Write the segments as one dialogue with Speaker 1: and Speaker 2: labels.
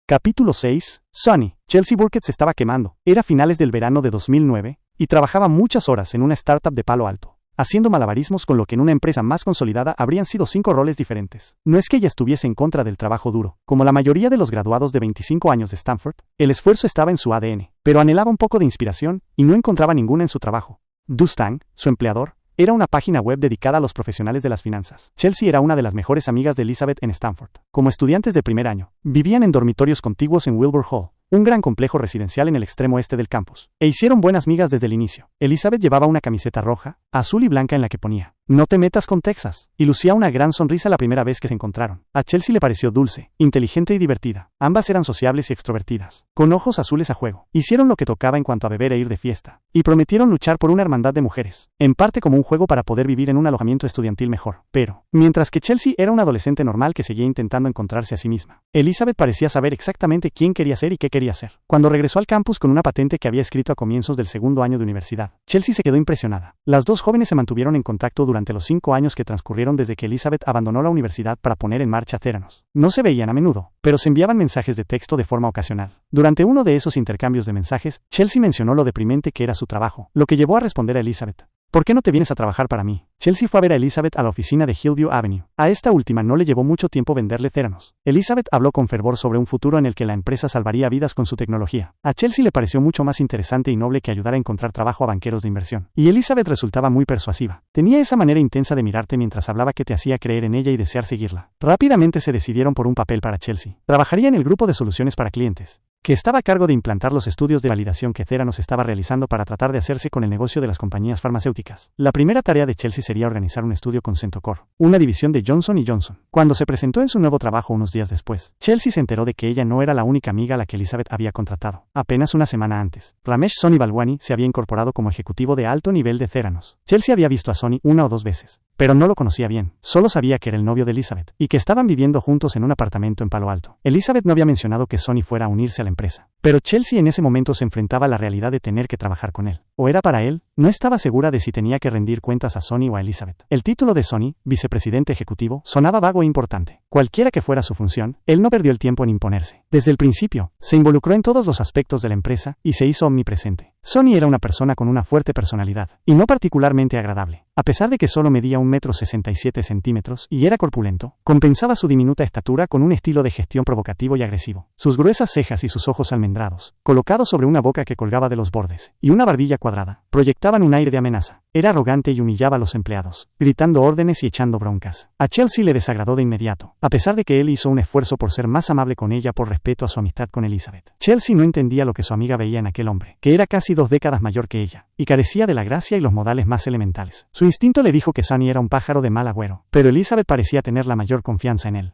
Speaker 1: Capítulo 6. Sonny. Chelsea Burkett se estaba quemando. Era finales del verano de 2009, y trabajaba muchas horas en una startup de Palo Alto, haciendo malabarismos con lo que en una empresa más consolidada habrían sido 5 roles diferentes. No es que ella estuviese en contra del trabajo duro. Como la mayoría de los graduados de 25 años de Stanford, el esfuerzo estaba en su ADN, pero anhelaba un poco de inspiración, y no encontraba ninguna en su trabajo. Dustang, su empleador, era una página web dedicada a los profesionales de las finanzas. Chelsea era una de las mejores amigas de Elizabeth en Stanford. Como estudiantes de primer año, vivían en dormitorios contiguos en Wilbur Hall, un gran complejo residencial en el extremo este del campus, e hicieron buenas migas desde el inicio. Elizabeth llevaba una camiseta roja, azul y blanca en la que ponía "No te metas con Texas", y lucía una gran sonrisa la primera vez que se encontraron. A Chelsea le pareció dulce, inteligente y divertida. Ambas eran sociables y extrovertidas, con ojos azules a juego. Hicieron lo que tocaba en cuanto a beber e ir de fiesta, y prometieron luchar por una hermandad de mujeres, en parte como un juego para poder vivir en un alojamiento estudiantil mejor. Pero, mientras que Chelsea era una adolescente normal que seguía intentando encontrarse a sí misma, Elizabeth parecía saber exactamente quién quería ser y qué quería hacer. Cuando regresó al campus con una patente que había escrito a comienzos del segundo año de universidad, Chelsea se quedó impresionada. Las dos jóvenes se mantuvieron en contacto durante los 5 años que transcurrieron desde que Elizabeth abandonó la universidad para poner en marcha Theranos. No se veían a menudo, pero se enviaban mensajes de texto de forma ocasional. Durante uno de esos intercambios de mensajes, Chelsea mencionó lo deprimente que era su trabajo, lo que llevó a responder a Elizabeth: ¿por qué no te vienes a trabajar para mí? Chelsea fue a ver a Elizabeth a la oficina de Hillview Avenue. A esta última no le llevó mucho tiempo venderle Theranos. Elizabeth habló con fervor sobre un futuro en el que la empresa salvaría vidas con su tecnología. A Chelsea le pareció mucho más interesante y noble que ayudar a encontrar trabajo a banqueros de inversión. Y Elizabeth resultaba muy persuasiva. Tenía esa manera intensa de mirarte mientras hablaba que te hacía creer en ella y desear seguirla. Rápidamente se decidieron por un papel para Chelsea. Trabajaría en el grupo de soluciones para clientes, que estaba a cargo de implantar los estudios de validación que Theranos estaba realizando para tratar de hacerse con el negocio de las compañías farmacéuticas. La primera tarea de Chelsea sería organizar un estudio con Centocor, una división de Johnson & Johnson. Cuando se presentó en su nuevo trabajo unos días después, Chelsea se enteró de que ella no era la única amiga a la que Elizabeth había contratado. Apenas una semana antes, Ramesh Sonny Balwani se había incorporado como ejecutivo de alto nivel de Theranos. Chelsea había visto a Sonny 1 o 2 veces, pero no lo conocía bien. Solo sabía que era el novio de Elizabeth, y que estaban viviendo juntos en un apartamento en Palo Alto. Elizabeth no había mencionado que Sonny fuera a unirse a la empresa, pero Chelsea en ese momento se enfrentaba a la realidad de tener que trabajar con él. ¿O era para él? No estaba segura de si tenía que rendir cuentas a Sonny o a Elizabeth. El título de Sonny, vicepresidente ejecutivo, sonaba vago e importante. Cualquiera que fuera su función, él no perdió el tiempo en imponerse. Desde el principio, se involucró en todos los aspectos de la empresa y se hizo omnipresente. Sonny era una persona con una fuerte personalidad, y no particularmente agradable. A pesar de que solo medía 1,67 m y era corpulento, compensaba su diminuta estatura con un estilo de gestión provocativo y agresivo. Sus gruesas cejas y sus ojos almendrados, colocados sobre una boca que colgaba de los bordes, y una barbilla cuadrada, proyectaban un aire de amenaza. Era arrogante y humillaba a los empleados, gritando órdenes y echando broncas. A Chelsea le desagradó de inmediato, a pesar de que él hizo un esfuerzo por ser más amable con ella por respeto a su amistad con Elizabeth. Chelsea no entendía lo que su amiga veía en aquel hombre, que era casi 2 décadas mayor que ella, y carecía de la gracia y los modales más elementales. Su instinto le dijo que Sonny era un pájaro de mal agüero, pero Elizabeth parecía tener la mayor confianza en él.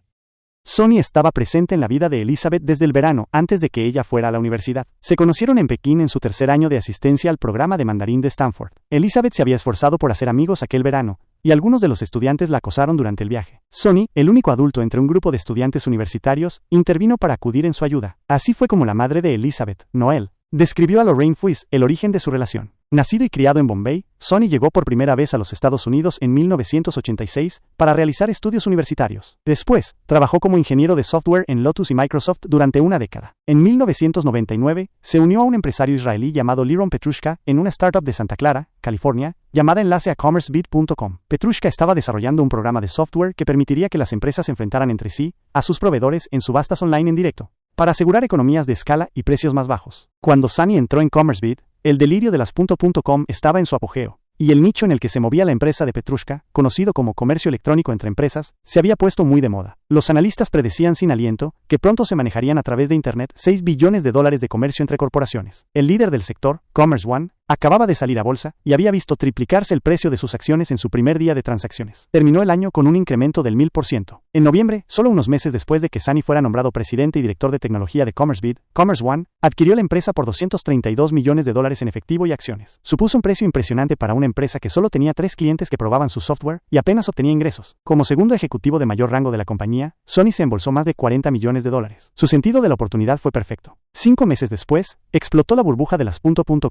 Speaker 1: Sonny estaba presente en la vida de Elizabeth desde el verano, antes de que ella fuera a la universidad. Se conocieron en Pekín en su tercer año de asistencia al programa de mandarín de Stanford. Elizabeth se había esforzado por hacer amigos aquel verano, y algunos de los estudiantes la acosaron durante el viaje. Sonny, el único adulto entre un grupo de estudiantes universitarios, intervino para acudir en su ayuda. Así fue como la madre de Elizabeth, Noelle, describió a Lorraine Fuis el origen de su relación. Nacido y criado en Bombay, Sonny llegó por primera vez a los Estados Unidos en 1986 para realizar estudios universitarios. Después, trabajó como ingeniero de software en Lotus y Microsoft durante una década. En 1999, se unió a un empresario israelí llamado Liron Petrushka en una startup de Santa Clara, California, llamada enlace a commercebit.com. Petrushka estaba desarrollando un programa de software que permitiría que las empresas se enfrentaran entre sí, a sus proveedores en subastas online en directo, para asegurar economías de escala y precios más bajos. Cuando Sonny entró en CommerceBit, el delirio de las .com estaba en su apogeo, y el nicho en el que se movía la empresa de Petrushka, conocido como comercio electrónico entre empresas, se había puesto muy de moda. Los analistas predecían sin aliento que pronto se manejarían a través de Internet $6 billones de comercio entre corporaciones. El líder del sector, Commerce One, acababa de salir a bolsa y había visto triplicarse el precio de sus acciones en su primer día de transacciones. Terminó el año con un incremento del 1000%. En noviembre, solo unos meses después de que Sonny fuera nombrado presidente y director de tecnología de CommerceBit, Commerce One adquirió la empresa por $232 millones en efectivo y acciones. Supuso un precio impresionante para una empresa que solo tenía 3 clientes que probaban su software y apenas obtenía ingresos. Como segundo ejecutivo de mayor rango de la compañía, Sonny se embolsó más de $40 millones. Su sentido de la oportunidad fue perfecto. 5 meses después, explotó la burbuja de las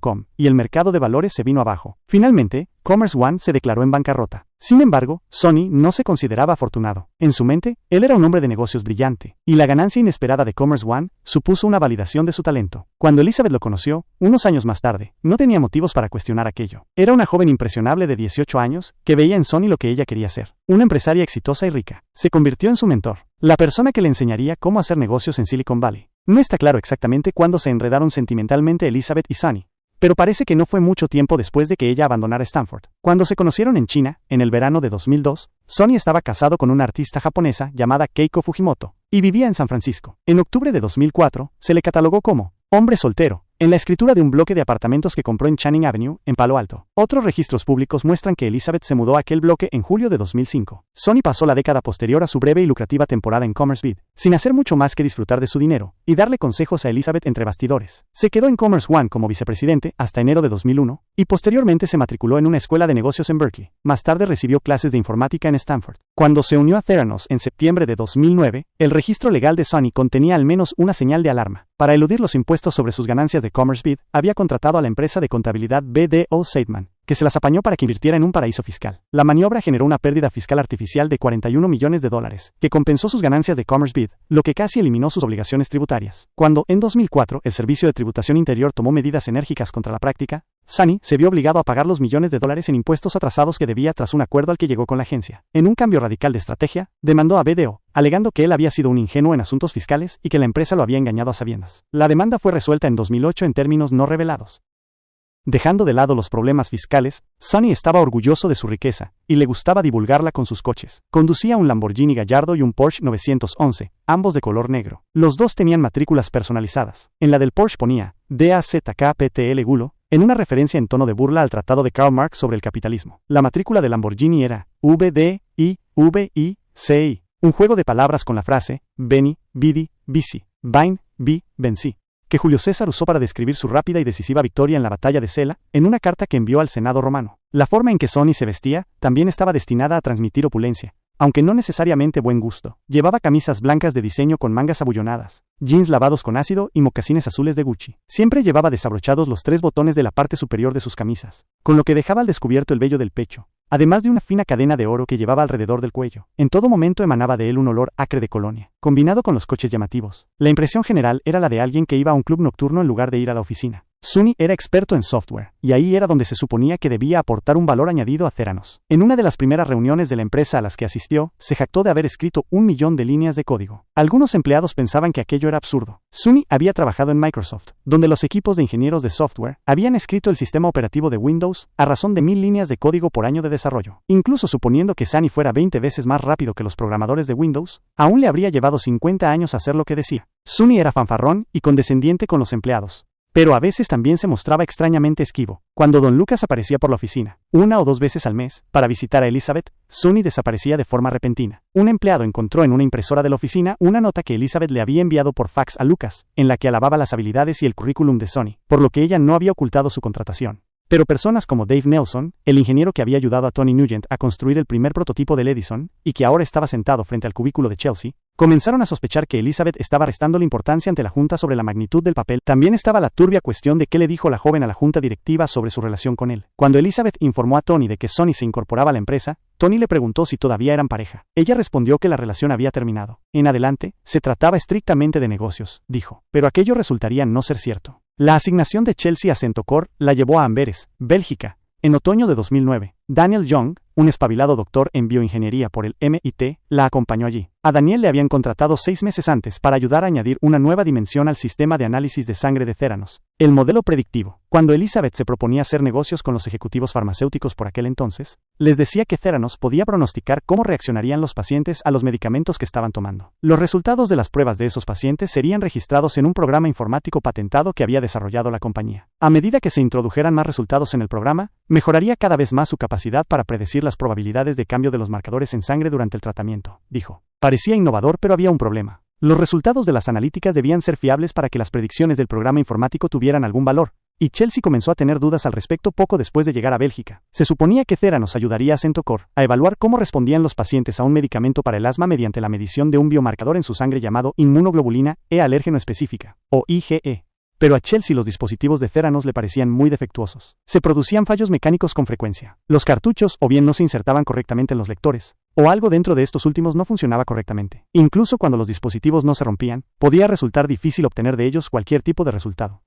Speaker 1: .com y el mercado de valores se vino abajo. Finalmente, Commerce One se declaró en bancarrota. Sin embargo, Sonny no se consideraba afortunado. En su mente, él era un hombre de negocios brillante, y la ganancia inesperada de Commerce One supuso una validación de su talento. Cuando Elizabeth lo conoció, unos años más tarde, no tenía motivos para cuestionar aquello. Era una joven impresionable de 18 años, que veía en Sonny lo que ella quería ser. Una empresaria exitosa y rica. Se convirtió en su mentor, la persona que le enseñaría cómo hacer negocios en Silicon Valley. No está claro exactamente cuándo se enredaron sentimentalmente Elizabeth y Sonny, pero parece que no fue mucho tiempo después de que ella abandonara Stanford. Cuando se conocieron en China, en el verano de 2002, Sonny estaba casado con una artista japonesa llamada Keiko Fujimoto, y vivía en San Francisco. En octubre de 2004, se le catalogó como hombre soltero en la escritura de un bloque de apartamentos que compró en Channing Avenue, en Palo Alto. Otros registros públicos muestran que Elizabeth se mudó a aquel bloque en julio de 2005. Sonny pasó la década posterior a su breve y lucrativa temporada en Commerce Beat, sin hacer mucho más que disfrutar de su dinero y darle consejos a Elizabeth entre bastidores. Se quedó en Commerce One como vicepresidente hasta enero de 2001, y posteriormente se matriculó en una escuela de negocios en Berkeley. Más tarde recibió clases de informática en Stanford. Cuando se unió a Theranos en septiembre de 2009, el registro legal de Sonny contenía al menos una señal de alarma. Para eludir los impuestos sobre sus ganancias de Commerce Beat, había contratado a la empresa de contabilidad BDO Seidman, que se las apañó para que invirtiera en un paraíso fiscal. La maniobra generó una pérdida fiscal artificial de $41 millones, que compensó sus ganancias de Commerce Beat, lo que casi eliminó sus obligaciones tributarias. Cuando, en 2004, el Servicio de Tributación Interior tomó medidas enérgicas contra la práctica, Sonny se vio obligado a pagar los millones de dólares en impuestos atrasados que debía tras un acuerdo al que llegó con la agencia. En un cambio radical de estrategia, demandó a BDO, alegando que él había sido un ingenuo en asuntos fiscales y que la empresa lo había engañado a sabiendas. La demanda fue resuelta en 2008 en términos no revelados. Dejando de lado los problemas fiscales, Sonny estaba orgulloso de su riqueza, y le gustaba divulgarla con sus coches. Conducía un Lamborghini Gallardo y un Porsche 911, ambos de color negro. Los dos tenían matrículas personalizadas. En la del Porsche ponía DAZKPTL Gulo, en una referencia en tono de burla al tratado de Karl Marx sobre el capitalismo. La matrícula de Lamborghini era VDIVICI, un juego de palabras con la frase Beni, Vidi, Vici, Vain, Vi, Vencí, que Julio César usó para describir su rápida y decisiva victoria en la batalla de Sela, en una carta que envió al Senado romano. La forma en que Sonny se vestía también estaba destinada a transmitir opulencia, aunque no necesariamente buen gusto. Llevaba camisas blancas de diseño con mangas abullonadas, jeans lavados con ácido y mocasines azules de Gucci. Siempre llevaba desabrochados los 3 botones de la parte superior de sus camisas, con lo que dejaba al descubierto el vello del pecho, además de una fina cadena de oro que llevaba alrededor del cuello. En todo momento emanaba de él un olor acre de colonia, combinado con los coches llamativos. La impresión general era la de alguien que iba a un club nocturno en lugar de ir a la oficina. Sonny era experto en software, y ahí era donde se suponía que debía aportar un valor añadido a Theranos. En una de las primeras reuniones de la empresa a las que asistió, se jactó de haber escrito 1 millón de líneas de código. Algunos empleados pensaban que aquello era absurdo. Sonny había trabajado en Microsoft, donde los equipos de ingenieros de software habían escrito el sistema operativo de Windows a razón de 1000 líneas de código por año de desarrollo. Incluso suponiendo que Sonny fuera 20 veces más rápido que los programadores de Windows, aún le habría llevado 50 años hacer lo que decía. Sonny era fanfarrón y condescendiente con los empleados, pero a veces también se mostraba extrañamente esquivo. Cuando Don Lucas aparecía por la oficina, 1 o 2 veces al mes, para visitar a Elizabeth, Sonny desaparecía de forma repentina. Un empleado encontró en una impresora de la oficina una nota que Elizabeth le había enviado por fax a Lucas, en la que alababa las habilidades y el currículum de Sonny, por lo que ella no había ocultado su contratación. Pero personas como Dave Nelson, el ingeniero que había ayudado a Tony Nugent a construir el primer prototipo del Edison, y que ahora estaba sentado frente al cubículo de Chelsea, comenzaron a sospechar que Elizabeth estaba restándole importancia ante la junta sobre la magnitud del papel. También estaba la turbia cuestión de qué le dijo la joven a la junta directiva sobre su relación con él. Cuando Elizabeth informó a Tony de que Sonny se incorporaba a la empresa, Tony le preguntó si todavía eran pareja. Ella respondió que la relación había terminado. En adelante, se trataba estrictamente de negocios, dijo, pero aquello resultaría no ser cierto. La asignación de Chelsea a Centocor la llevó a Amberes, Bélgica, en otoño de 2009. Daniel Young, un espabilado doctor en bioingeniería por el MIT, la acompañó allí. A Daniel le habían contratado 6 meses antes para ayudar a añadir una nueva dimensión al sistema de análisis de sangre de Theranos, el modelo predictivo. Cuando Elizabeth se proponía hacer negocios con los ejecutivos farmacéuticos por aquel entonces, les decía que Theranos podía pronosticar cómo reaccionarían los pacientes a los medicamentos que estaban tomando. Los resultados de las pruebas de esos pacientes serían registrados en un programa informático patentado que había desarrollado la compañía. A medida que se introdujeran más resultados en el programa, mejoraría cada vez más su capacidad para predecir las probabilidades de cambio de los marcadores en sangre durante el tratamiento, dijo. Parecía innovador, pero había un problema. Los resultados de las analíticas debían ser fiables para que las predicciones del programa informático tuvieran algún valor, y Chelsea comenzó a tener dudas al respecto poco después de llegar a Bélgica. Se suponía que Theranos ayudaría a Centocor a evaluar cómo respondían los pacientes a un medicamento para el asma mediante la medición de un biomarcador en su sangre llamado inmunoglobulina E alérgeno específica, o IgE. Pero a Chelsea los dispositivos de Theranos le parecían muy defectuosos. Se producían fallos mecánicos con frecuencia. Los cartuchos o bien no se insertaban correctamente en los lectores, o algo dentro de estos últimos no funcionaba correctamente. Incluso cuando los dispositivos no se rompían, podía resultar difícil obtener de ellos cualquier tipo de resultado.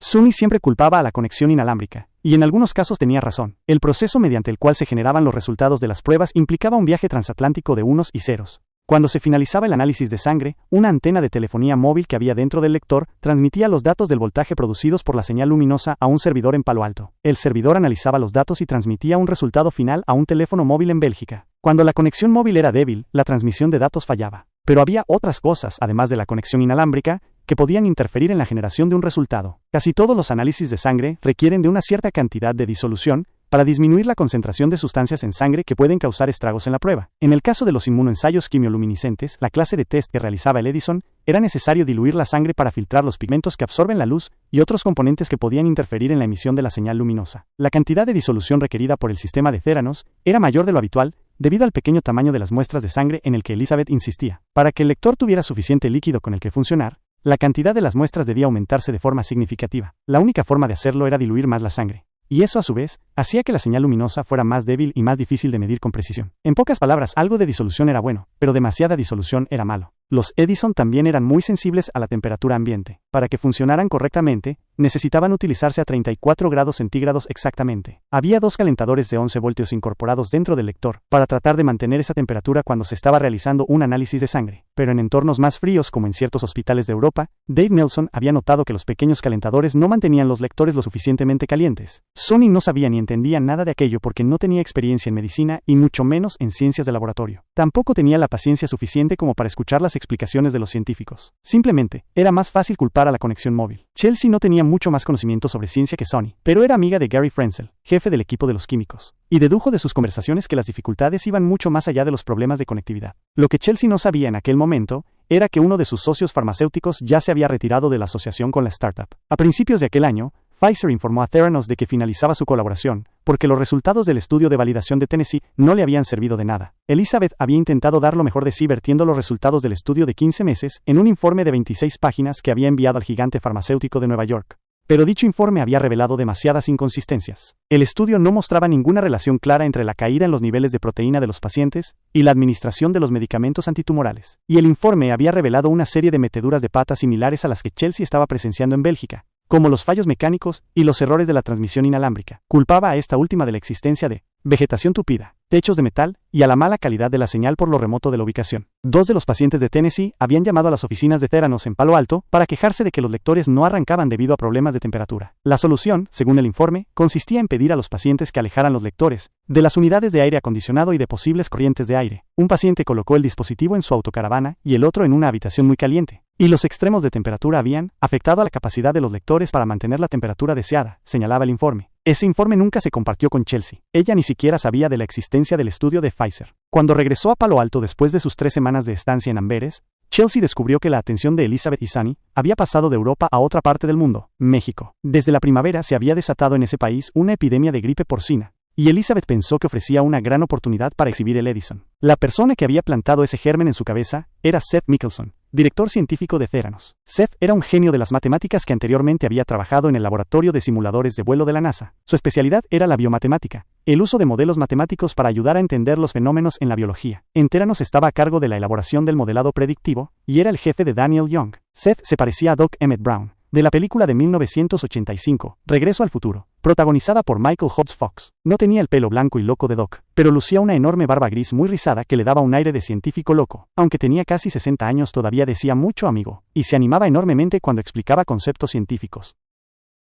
Speaker 1: Sony siempre culpaba a la conexión inalámbrica, y en algunos casos tenía razón. El proceso mediante el cual se generaban los resultados de las pruebas implicaba un viaje transatlántico de unos y ceros. Cuando se finalizaba el análisis de sangre, una antena de telefonía móvil que había dentro del lector transmitía los datos del voltaje producidos por la señal luminosa a un servidor en Palo Alto. El servidor analizaba los datos y transmitía un resultado final a un teléfono móvil en Bélgica. Cuando la conexión móvil era débil, la transmisión de datos fallaba. Pero había otras cosas, además de la conexión inalámbrica, que podían interferir en la generación de un resultado. Casi todos los análisis de sangre requieren de una cierta cantidad de disolución para disminuir la concentración de sustancias en sangre que pueden causar estragos en la prueba. En el caso de los inmunoensayos quimioluminiscentes, la clase de test que realizaba el Edison, era necesario diluir la sangre para filtrar los pigmentos que absorben la luz y otros componentes que podían interferir en la emisión de la señal luminosa. La cantidad de disolución requerida por el sistema de Theranos era mayor de lo habitual, debido al pequeño tamaño de las muestras de sangre en el que Elizabeth insistía. Para que el lector tuviera suficiente líquido con el que funcionar, la cantidad de las muestras debía aumentarse de forma significativa. La única forma de hacerlo era diluir más la sangre. Y eso a su vez, hacía que la señal luminosa fuera más débil y más difícil de medir con precisión. En pocas palabras, algo de disolución era bueno, pero demasiada disolución era malo. Los Edison también eran muy sensibles a la temperatura ambiente. Para que funcionaran correctamente, necesitaban utilizarse a 34 grados centígrados exactamente. Había dos calentadores de 11 voltios incorporados dentro del lector, para tratar de mantener esa temperatura cuando se estaba realizando un análisis de sangre. Pero en entornos más fríos, como en ciertos hospitales de Europa, Dave Nelson había notado que los pequeños calentadores no mantenían los lectores lo suficientemente calientes. Sony no sabía ni entendía nada de aquello porque no tenía experiencia en medicina y mucho menos en ciencias de laboratorio. Tampoco tenía la paciencia suficiente como para escuchar las explicaciones de los científicos. Simplemente, era más fácil culpar a la conexión móvil. Chelsea no tenía mucho más conocimiento sobre ciencia que Sony, pero era amiga de Gary Frenzel, jefe del equipo de los químicos, y dedujo de sus conversaciones que las dificultades iban mucho más allá de los problemas de conectividad. Lo que Chelsea no sabía en aquel momento era que uno de sus socios farmacéuticos ya se había retirado de la asociación con la startup. A principios de aquel año, Pfizer informó a Theranos de que finalizaba su colaboración, porque los resultados del estudio de validación de Tennessee no le habían servido de nada. Elizabeth había intentado dar lo mejor de sí vertiendo los resultados del estudio de 15 meses en un informe de 26 páginas que había enviado al gigante farmacéutico de Nueva York. Pero dicho informe había revelado demasiadas inconsistencias. El estudio no mostraba ninguna relación clara entre la caída en los niveles de proteína de los pacientes y la administración de los medicamentos antitumorales. Y el informe había revelado una serie de meteduras de pata similares a las que Chelsea estaba presenciando en Bélgica, como los fallos mecánicos y los errores de la transmisión inalámbrica. Culpaba a esta última de la existencia de vegetación tupida, techos de metal y a la mala calidad de la señal por lo remoto de la ubicación. Dos de los pacientes de Tennessee habían llamado a las oficinas de Theranos en Palo Alto para quejarse de que los lectores no arrancaban debido a problemas de temperatura. La solución, según el informe, consistía en pedir a los pacientes que alejaran los lectores de las unidades de aire acondicionado y de posibles corrientes de aire. Un paciente colocó el dispositivo en su autocaravana y el otro en una habitación muy caliente, y los extremos de temperatura habían afectado a la capacidad de los lectores para mantener la temperatura deseada, señalaba el informe. Ese informe nunca se compartió con Chelsea. Ella ni siquiera sabía de la existencia del estudio de Pfizer. Cuando regresó a Palo Alto después de sus 3 semanas de estancia en Amberes, Chelsea descubrió que la atención de Elizabeth y Sunny había pasado de Europa a otra parte del mundo, México. Desde la primavera se había desatado en ese país una epidemia de gripe porcina, y Elizabeth pensó que ofrecía una gran oportunidad para exhibir el Edison. La persona que había plantado ese germen en su cabeza era Seth Michelson, director científico de Theranos. Seth era un genio de las matemáticas que anteriormente había trabajado en el laboratorio de simuladores de vuelo de la NASA. Su especialidad era la biomatemática, el uso de modelos matemáticos para ayudar a entender los fenómenos en la biología. En Theranos estaba a cargo de la elaboración del modelado predictivo, y era el jefe de Daniel Young. Seth se parecía a Doc Emmett Brown, de la película de 1985, Regreso al futuro, protagonizada por Michael J. Fox. No tenía el pelo blanco y loco de Doc, pero lucía una enorme barba gris muy rizada que le daba un aire de científico loco. Aunque tenía casi 60 años todavía decía mucho amigo, y se animaba enormemente cuando explicaba conceptos científicos.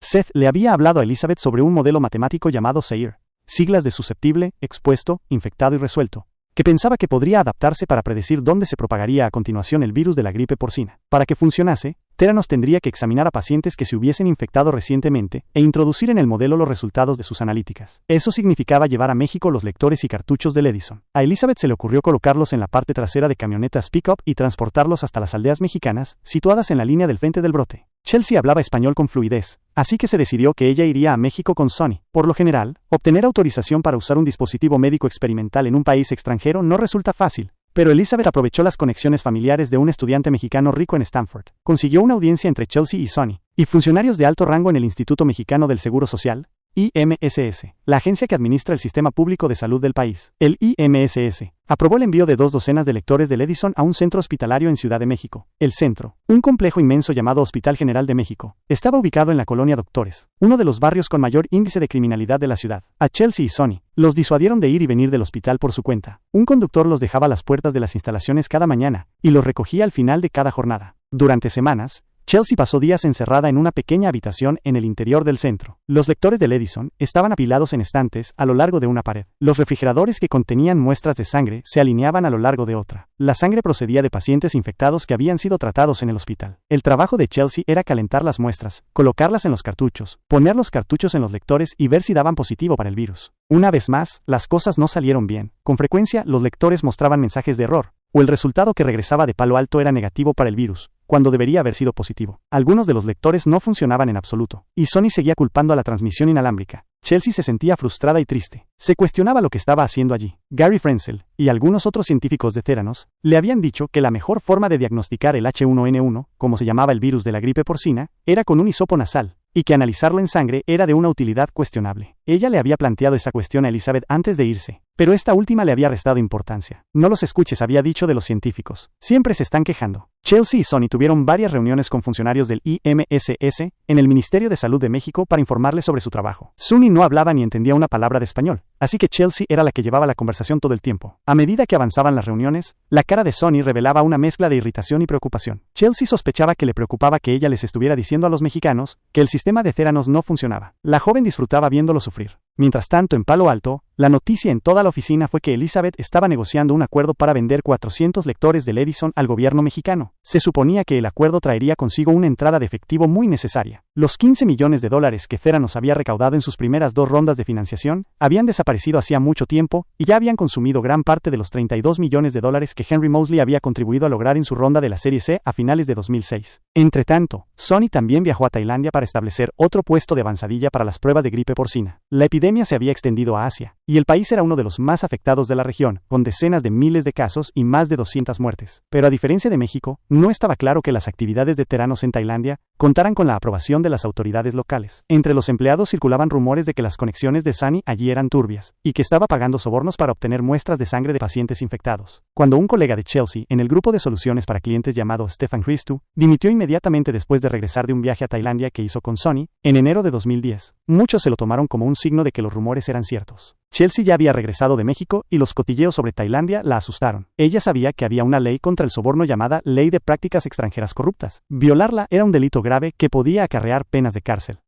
Speaker 1: Seth le había hablado a Elizabeth sobre un modelo matemático llamado SAIR, siglas de susceptible, expuesto, infectado y resuelto, que pensaba que podría adaptarse para predecir dónde se propagaría a continuación el virus de la gripe porcina. Para que funcionase, Theranos tendría que examinar a pacientes que se hubiesen infectado recientemente e introducir en el modelo los resultados de sus analíticas. Eso significaba llevar a México los lectores y cartuchos del Edison. A Elizabeth se le ocurrió colocarlos en la parte trasera de camionetas pick-up y transportarlos hasta las aldeas mexicanas, situadas en la línea del frente del brote. Chelsea hablaba español con fluidez, así que se decidió que ella iría a México con Sony. Por lo general, obtener autorización para usar un dispositivo médico experimental en un país extranjero no resulta fácil, Pero Elizabeth aprovechó las conexiones familiares de un estudiante mexicano rico en Stanford, consiguió una audiencia entre Chelsea y Sonny, y funcionarios de alto rango en el Instituto Mexicano del Seguro Social, IMSS, la agencia que administra el sistema público de salud del país. El IMSS aprobó el envío de 2 docenas de lectores del Edison a un centro hospitalario en Ciudad de México. El centro, un complejo inmenso llamado Hospital General de México, estaba ubicado en la colonia Doctores, uno de los barrios con mayor índice de criminalidad de la ciudad. A Chelsea y Sonny los disuadieron de ir y venir del hospital por su cuenta. Un conductor los dejaba a las puertas de las instalaciones cada mañana y los recogía al final de cada jornada. Durante semanas, Chelsea pasó días encerrada en una pequeña habitación en el interior del centro. Los lectores del Edison estaban apilados en estantes a lo largo de una pared. Los refrigeradores que contenían muestras de sangre se alineaban a lo largo de otra. La sangre procedía de pacientes infectados que habían sido tratados en el hospital. El trabajo de Chelsea era calentar las muestras, colocarlas en los cartuchos, poner los cartuchos en los lectores y ver si daban positivo para el virus. Una vez más, las cosas no salieron bien. Con frecuencia, los lectores mostraban mensajes de error, o el resultado que regresaba de Palo Alto era negativo para el virus, cuando debería haber sido positivo. Algunos de los lectores no funcionaban en absoluto, y Sonny seguía culpando a la transmisión inalámbrica. Chelsea se sentía frustrada y triste. Se cuestionaba lo que estaba haciendo allí. Gary Frenzel y algunos otros científicos de Theranos le habían dicho que la mejor forma de diagnosticar el H1N1, como se llamaba el virus de la gripe porcina, era con un hisopo nasal, y que analizarlo en sangre era de una utilidad cuestionable. Ella le había planteado esa cuestión a Elizabeth antes de irse, pero esta última le había restado importancia. No los escuches, había dicho de los científicos. Siempre se están quejando. Chelsea y Sonny tuvieron varias reuniones con funcionarios del IMSS en el Ministerio de Salud de México para informarles sobre su trabajo. Sonny no hablaba ni entendía una palabra de español, así que Chelsea era la que llevaba la conversación todo el tiempo. A medida que avanzaban las reuniones, la cara de Sonny revelaba una mezcla de irritación y preocupación. Chelsea sospechaba que le preocupaba que ella les estuviera diciendo a los mexicanos que el sistema de Theranos no funcionaba. La joven disfrutaba viéndolo sufrir. Mientras tanto, en Palo Alto, la noticia en toda la oficina fue que Elizabeth estaba negociando un acuerdo para vender 400 lectores del Edison al gobierno mexicano. Se suponía que el acuerdo traería consigo una entrada de efectivo muy necesaria. Los $15 millones que Theranos había recaudado en sus primeras 2 rondas de financiación habían desaparecido hacía mucho tiempo y ya habían consumido gran parte de los $32 millones que Henry Moseley había contribuido a lograr en su ronda de la Serie C a finales de 2006. Entretanto, Sonny también viajó a Tailandia para establecer otro puesto de avanzadilla para las pruebas de gripe porcina. La epidemia se había extendido a Asia, y el país era uno de los más afectados de la región, con decenas de miles de casos y más de 200 muertes. Pero a diferencia de México, no estaba claro que las actividades de Theranos en Tailandia contaran con la aprobación de las autoridades locales. Entre los empleados circulaban rumores de que las conexiones de Sonny allí eran turbias, y que estaba pagando sobornos para obtener muestras de sangre de pacientes infectados. Cuando un colega de Chelsea, en el grupo de soluciones para clientes llamado Stefan Christou, dimitió inmediatamente después de regresar de un viaje a Tailandia que hizo con Sonny, en enero de 2010, muchos se lo tomaron como un signo de que los rumores eran ciertos. Chelsea ya había regresado de México y los cotilleos sobre Tailandia la asustaron. Ella sabía que había una ley contra el soborno llamada Ley de Prácticas Extranjeras Corruptas. Violarla era un delito grave que podía acarrear penas de cárcel.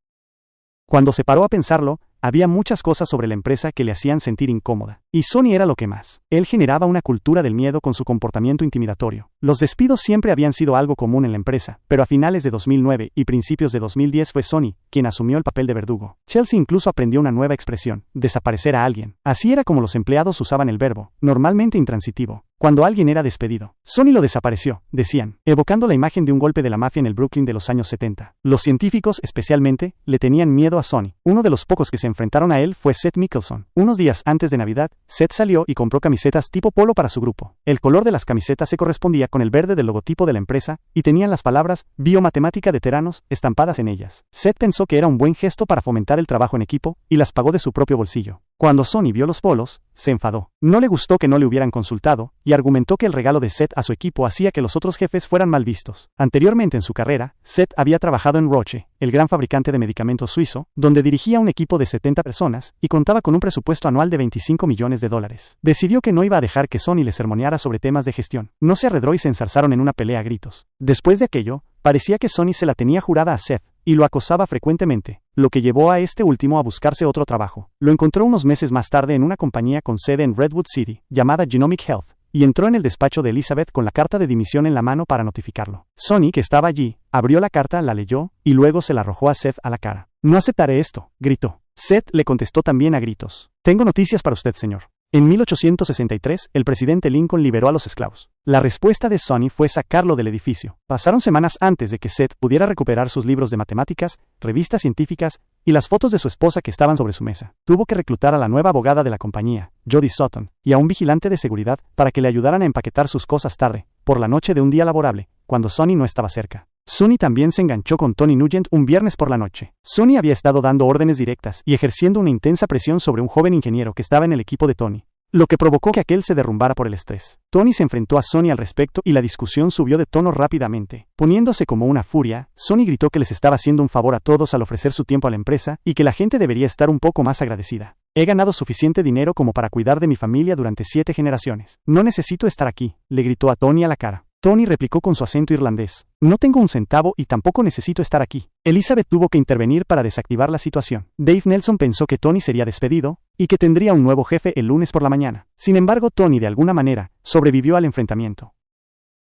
Speaker 1: Cuando se paró a pensarlo, había muchas cosas sobre la empresa que le hacían sentir incómoda. Y Sonny era lo que más. Él generaba una cultura del miedo con su comportamiento intimidatorio. Los despidos siempre habían sido algo común en la empresa, pero a finales de 2009 y principios de 2010 fue Sonny quien asumió el papel de verdugo. Chelsea incluso aprendió una nueva expresión: desaparecer a alguien. Así era como los empleados usaban el verbo, normalmente intransitivo, cuando alguien era despedido. Sonny lo desapareció, decían, evocando la imagen de un golpe de la mafia en el Brooklyn de los años 70. Los científicos, especialmente, le tenían miedo a Sonny. Uno de los pocos que se enfrentaron a él fue Seth Mickelson. Unos días antes de Navidad, Seth salió y compró camisetas tipo polo para su grupo. El color de las camisetas se correspondía con el verde del logotipo de la empresa y tenían las palabras Biomatemática de Theranos estampadas en ellas. Seth pensó que era un buen gesto para fomentar el trabajo en equipo y las pagó de su propio bolsillo. Cuando Sonny vio los polos, se enfadó. No le gustó que no le hubieran consultado, y argumentó que el regalo de Seth a su equipo hacía que los otros jefes fueran mal vistos. Anteriormente en su carrera, Seth había trabajado en Roche, el gran fabricante de medicamentos suizo, donde dirigía un equipo de 70 personas, y contaba con un presupuesto anual de $25 millones. Decidió que no iba a dejar que Sonny le sermoneara sobre temas de gestión. No se arredró y se enzarzaron en una pelea a gritos. Después de aquello, parecía que Sonny se la tenía jurada a Seth, y lo acosaba frecuentemente, lo que llevó a este último a buscarse otro trabajo. Lo encontró unos meses más tarde en una compañía con sede en Redwood City, llamada Genomic Health, y entró en el despacho de Elizabeth con la carta de dimisión en la mano para notificarlo. Sonny, que estaba allí, abrió la carta, la leyó, y luego se la arrojó a Seth a la cara. «No aceptaré esto», gritó. Seth le contestó también a gritos. «Tengo noticias para usted, señor». En 1863, el presidente Lincoln liberó a los esclavos. La respuesta de Sonny fue sacarlo del edificio. Pasaron semanas antes de que Seth pudiera recuperar sus libros de matemáticas, revistas científicas y las fotos de su esposa que estaban sobre su mesa. Tuvo que reclutar a la nueva abogada de la compañía, Jody Sutton, y a un vigilante de seguridad para que le ayudaran a empaquetar sus cosas tarde, por la noche de un día laborable, cuando Sonny no estaba cerca. Sonny también se enganchó con Tony Nugent un viernes por la noche. Sonny había estado dando órdenes directas y ejerciendo una intensa presión sobre un joven ingeniero que estaba en el equipo de Tony, lo que provocó que aquel se derrumbara por el estrés. Tony se enfrentó a Sonny al respecto y la discusión subió de tono rápidamente. Poniéndose como una furia, Sonny gritó que les estaba haciendo un favor a todos al ofrecer su tiempo a la empresa y que la gente debería estar un poco más agradecida. He ganado suficiente dinero como para cuidar de mi familia durante 7 generaciones. No necesito estar aquí, le gritó a Tony a la cara. Tony replicó con su acento irlandés. No tengo un centavo y tampoco necesito estar aquí. Elizabeth tuvo que intervenir para desactivar la situación. Dave Nelson pensó que Tony sería despedido y que tendría un nuevo jefe el lunes por la mañana. Sin embargo, Tony de alguna manera sobrevivió al enfrentamiento.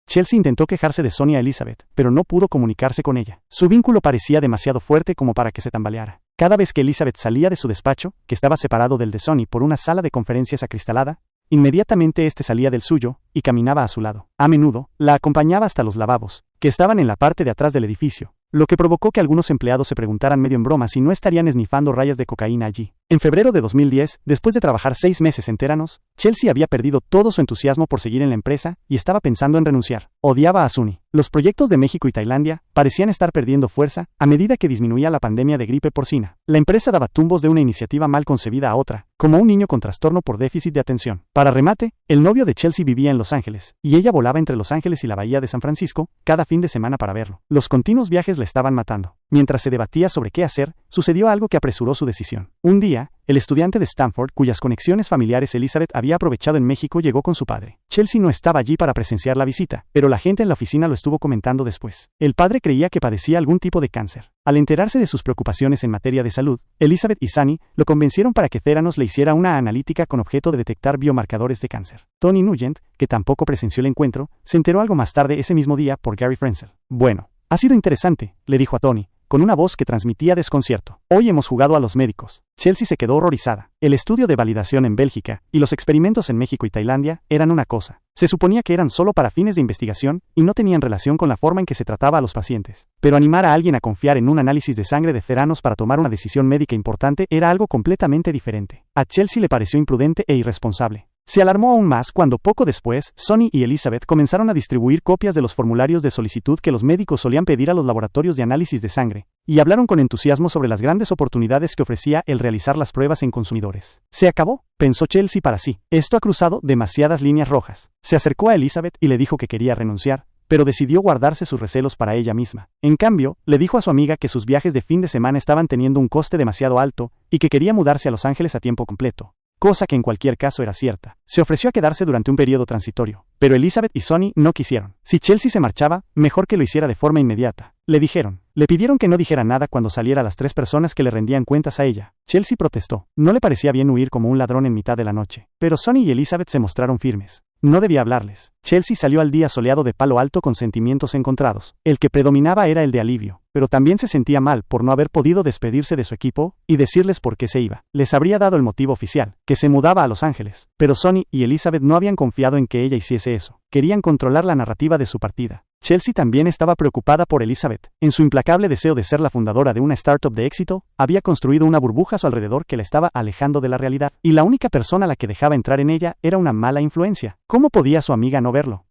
Speaker 1: Chelsea intentó quejarse de Sonny a Elizabeth, pero no pudo comunicarse con ella. Su vínculo parecía demasiado fuerte como para que se tambaleara. Cada vez que Elizabeth salía de su despacho, que estaba separado del de Sonny por una sala de conferencias acristalada, inmediatamente este salía del suyo y caminaba a su lado. A menudo, la acompañaba hasta los lavabos, que estaban en la parte de atrás del edificio, lo que provocó que algunos empleados se preguntaran medio en broma si no estarían esnifando rayas de cocaína allí. En febrero de 2010, después de trabajar 6 meses en Theranos, Chelsea había perdido todo su entusiasmo por seguir en la empresa y estaba pensando en renunciar. Odiaba a Sonny. Los proyectos de México y Tailandia parecían estar perdiendo fuerza a medida que disminuía la pandemia de gripe porcina. La empresa daba tumbos de una iniciativa mal concebida a otra, como un niño con trastorno por déficit de atención. Para remate, el novio de Chelsea vivía en Los Ángeles, y ella volaba entre Los Ángeles y la bahía de San Francisco cada fin de semana para verlo. Los continuos viajes la estaban matando. Mientras se debatía sobre qué hacer, sucedió algo que apresuró su decisión. Un día, el estudiante de Stanford, cuyas conexiones familiares Elizabeth había aprovechado en México, llegó con su padre. Chelsea no estaba allí para presenciar la visita, pero la gente en la oficina lo estuvo comentando después. El padre creía que padecía algún tipo de cáncer. Al enterarse de sus preocupaciones en materia de salud, Elizabeth y Sonny lo convencieron para que Theranos le hiciera una analítica con objeto de detectar biomarcadores de cáncer. Tony Nugent, que tampoco presenció el encuentro, se enteró algo más tarde ese mismo día por Gary Frenzel. Bueno, ha sido interesante, le dijo a Tony, con una voz que transmitía desconcierto. Hoy hemos jugado a los médicos. Chelsea se quedó horrorizada. El estudio de validación en Bélgica y los experimentos en México y Tailandia eran una cosa. Se suponía que eran solo para fines de investigación y no tenían relación con la forma en que se trataba a los pacientes. Pero animar a alguien a confiar en un análisis de sangre de Theranos para tomar una decisión médica importante era algo completamente diferente. A Chelsea le pareció imprudente e irresponsable. Se alarmó aún más cuando poco después, Sonny y Elizabeth comenzaron a distribuir copias de los formularios de solicitud que los médicos solían pedir a los laboratorios de análisis de sangre, y hablaron con entusiasmo sobre las grandes oportunidades que ofrecía el realizar las pruebas en consumidores. Se acabó, pensó Chelsea para sí. Esto ha cruzado demasiadas líneas rojas. Se acercó a Elizabeth y le dijo que quería renunciar, pero decidió guardarse sus recelos para ella misma. En cambio, le dijo a su amiga que sus viajes de fin de semana estaban teniendo un coste demasiado alto y que quería mudarse a Los Ángeles a tiempo completo. Cosa que en cualquier caso era cierta. Se ofreció a quedarse durante un periodo transitorio, pero Elizabeth y Sonny no quisieron. Si Chelsea se marchaba, mejor que lo hiciera de forma inmediata. Le dijeron. Le pidieron que no dijera nada cuando saliera a las 3 personas que le rendían cuentas a ella. Chelsea protestó. No le parecía bien huir como un ladrón en mitad de la noche. Pero Sonny y Elizabeth se mostraron firmes. No debía hablarles. Chelsea salió al día soleado de Palo Alto con sentimientos encontrados. El que predominaba era el de alivio, pero también se sentía mal por no haber podido despedirse de su equipo y decirles por qué se iba. Les habría dado el motivo oficial, que se mudaba a Los Ángeles, pero Sonny y Elizabeth no habían confiado en que ella hiciese eso. Querían controlar la narrativa de su partida. Chelsea también estaba preocupada por Elizabeth. En su implacable deseo de ser la fundadora de una startup de éxito, había construido una burbuja a su alrededor que la estaba alejando de la realidad, y la única persona a la que dejaba entrar en ella era una mala influencia. ¿Cómo podía su amiga no verlo?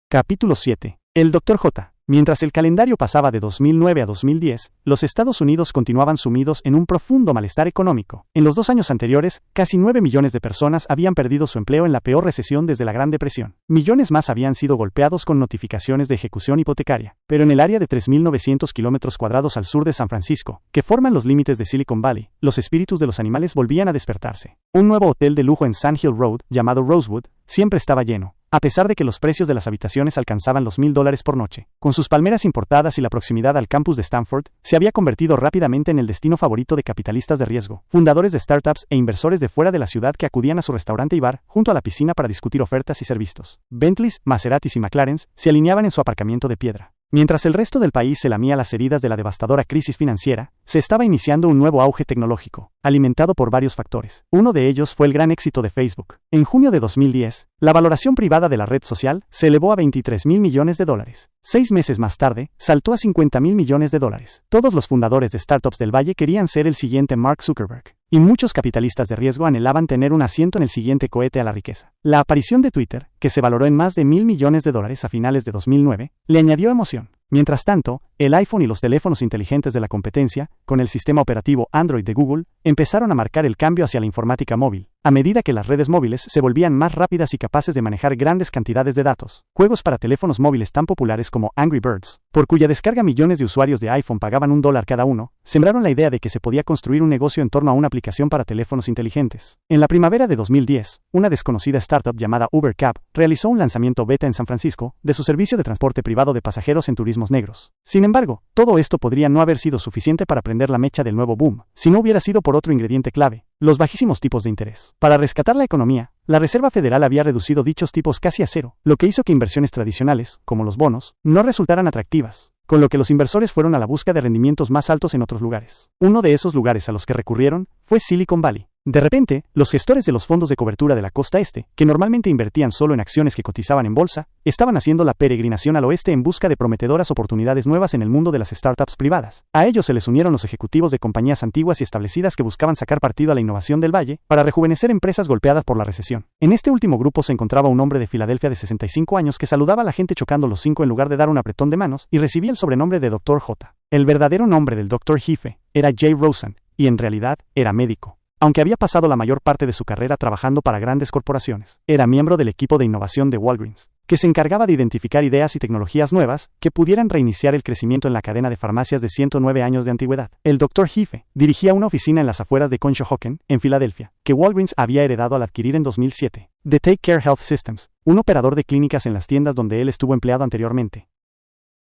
Speaker 1: Capítulo 7. El Dr. J. Mientras el calendario pasaba de 2009 a 2010, los Estados Unidos continuaban sumidos en un profundo malestar económico. En los 2 años anteriores, casi 9 millones de personas habían perdido su empleo en la peor recesión desde la Gran Depresión. Millones más habían sido golpeados con notificaciones de ejecución hipotecaria. Pero en el área de 3.900 kilómetros cuadrados al sur de San Francisco, que forman los límites de Silicon Valley, los espíritus de los animales volvían a despertarse. Un nuevo hotel de lujo en Sand Hill Road, llamado Rosewood, siempre estaba lleno, a pesar de que los precios de las habitaciones alcanzaban los $1,000 por noche. Con sus palmeras importadas y la proximidad al campus de Stanford, se había convertido rápidamente en el destino favorito de capitalistas de riesgo, fundadores de startups e inversores de fuera de la ciudad que acudían a su restaurante y bar junto a la piscina para discutir ofertas y ser vistos. Bentleys, Maseratis y McLarens se alineaban en su aparcamiento de piedra. Mientras el resto del país se lamía las heridas de la devastadora crisis financiera, se estaba iniciando un nuevo auge tecnológico, alimentado por varios factores. Uno de ellos fue el gran éxito de Facebook. En junio de 2010, la valoración privada de la red social se elevó a $23.000 millones. 6 meses más tarde, saltó a $50.000 millones. Todos los fundadores de startups del Valle querían ser el siguiente Mark Zuckerberg, y muchos capitalistas de riesgo anhelaban tener un asiento en el siguiente cohete a la riqueza. La aparición de Twitter, que se valoró en más de $1.000 millones a finales de 2009, le añadió emoción. Mientras tanto, el iPhone y los teléfonos inteligentes de la competencia, con el sistema operativo Android de Google, empezaron a marcar el cambio hacia la informática móvil, a medida que las redes móviles se volvían más rápidas y capaces de manejar grandes cantidades de datos. Juegos para teléfonos móviles tan populares como Angry Birds, por cuya descarga millones de usuarios de iPhone pagaban $1 cada uno, sembraron la idea de que se podía construir un negocio en torno a una aplicación para teléfonos inteligentes. En la primavera de 2010, una desconocida startup llamada UberCab realizó un lanzamiento beta en San Francisco de su servicio de transporte privado de pasajeros en turismos negros. Sin embargo, todo esto podría no haber sido suficiente para prender la mecha del nuevo boom, si no hubiera sido por otro ingrediente clave: los bajísimos tipos de interés. Para rescatar la economía, la Reserva Federal había reducido dichos tipos casi a cero, lo que hizo que inversiones tradicionales, como los bonos, no resultaran atractivas, con lo que los inversores fueron a la busca de rendimientos más altos en otros lugares. Uno de esos lugares a los que recurrieron fue Silicon Valley. De repente, los gestores de los fondos de cobertura de la costa este, que normalmente invertían solo en acciones que cotizaban en bolsa, estaban haciendo la peregrinación al oeste en busca de prometedoras oportunidades nuevas en el mundo de las startups privadas. A ellos se les unieron los ejecutivos de compañías antiguas y establecidas que buscaban sacar partido a la innovación del valle para rejuvenecer empresas golpeadas por la recesión. En este último grupo se encontraba un hombre de Filadelfia de 65 años que saludaba a la gente chocando los 5 en lugar de dar un apretón de manos, y recibía el sobrenombre de Dr. J. El verdadero nombre del Dr. Jefe era Jay Rosen, y en realidad era médico. Aunque había pasado la mayor parte de su carrera trabajando para grandes corporaciones, era miembro del equipo de innovación de Walgreens, que se encargaba de identificar ideas y tecnologías nuevas que pudieran reiniciar el crecimiento en la cadena de farmacias de 109 años de antigüedad. El Dr. Jefe dirigía una oficina en las afueras de Conshohocken, en Filadelfia, que Walgreens había heredado al adquirir en 2007, de Take Care Health Systems, un operador de clínicas en las tiendas donde él estuvo empleado anteriormente.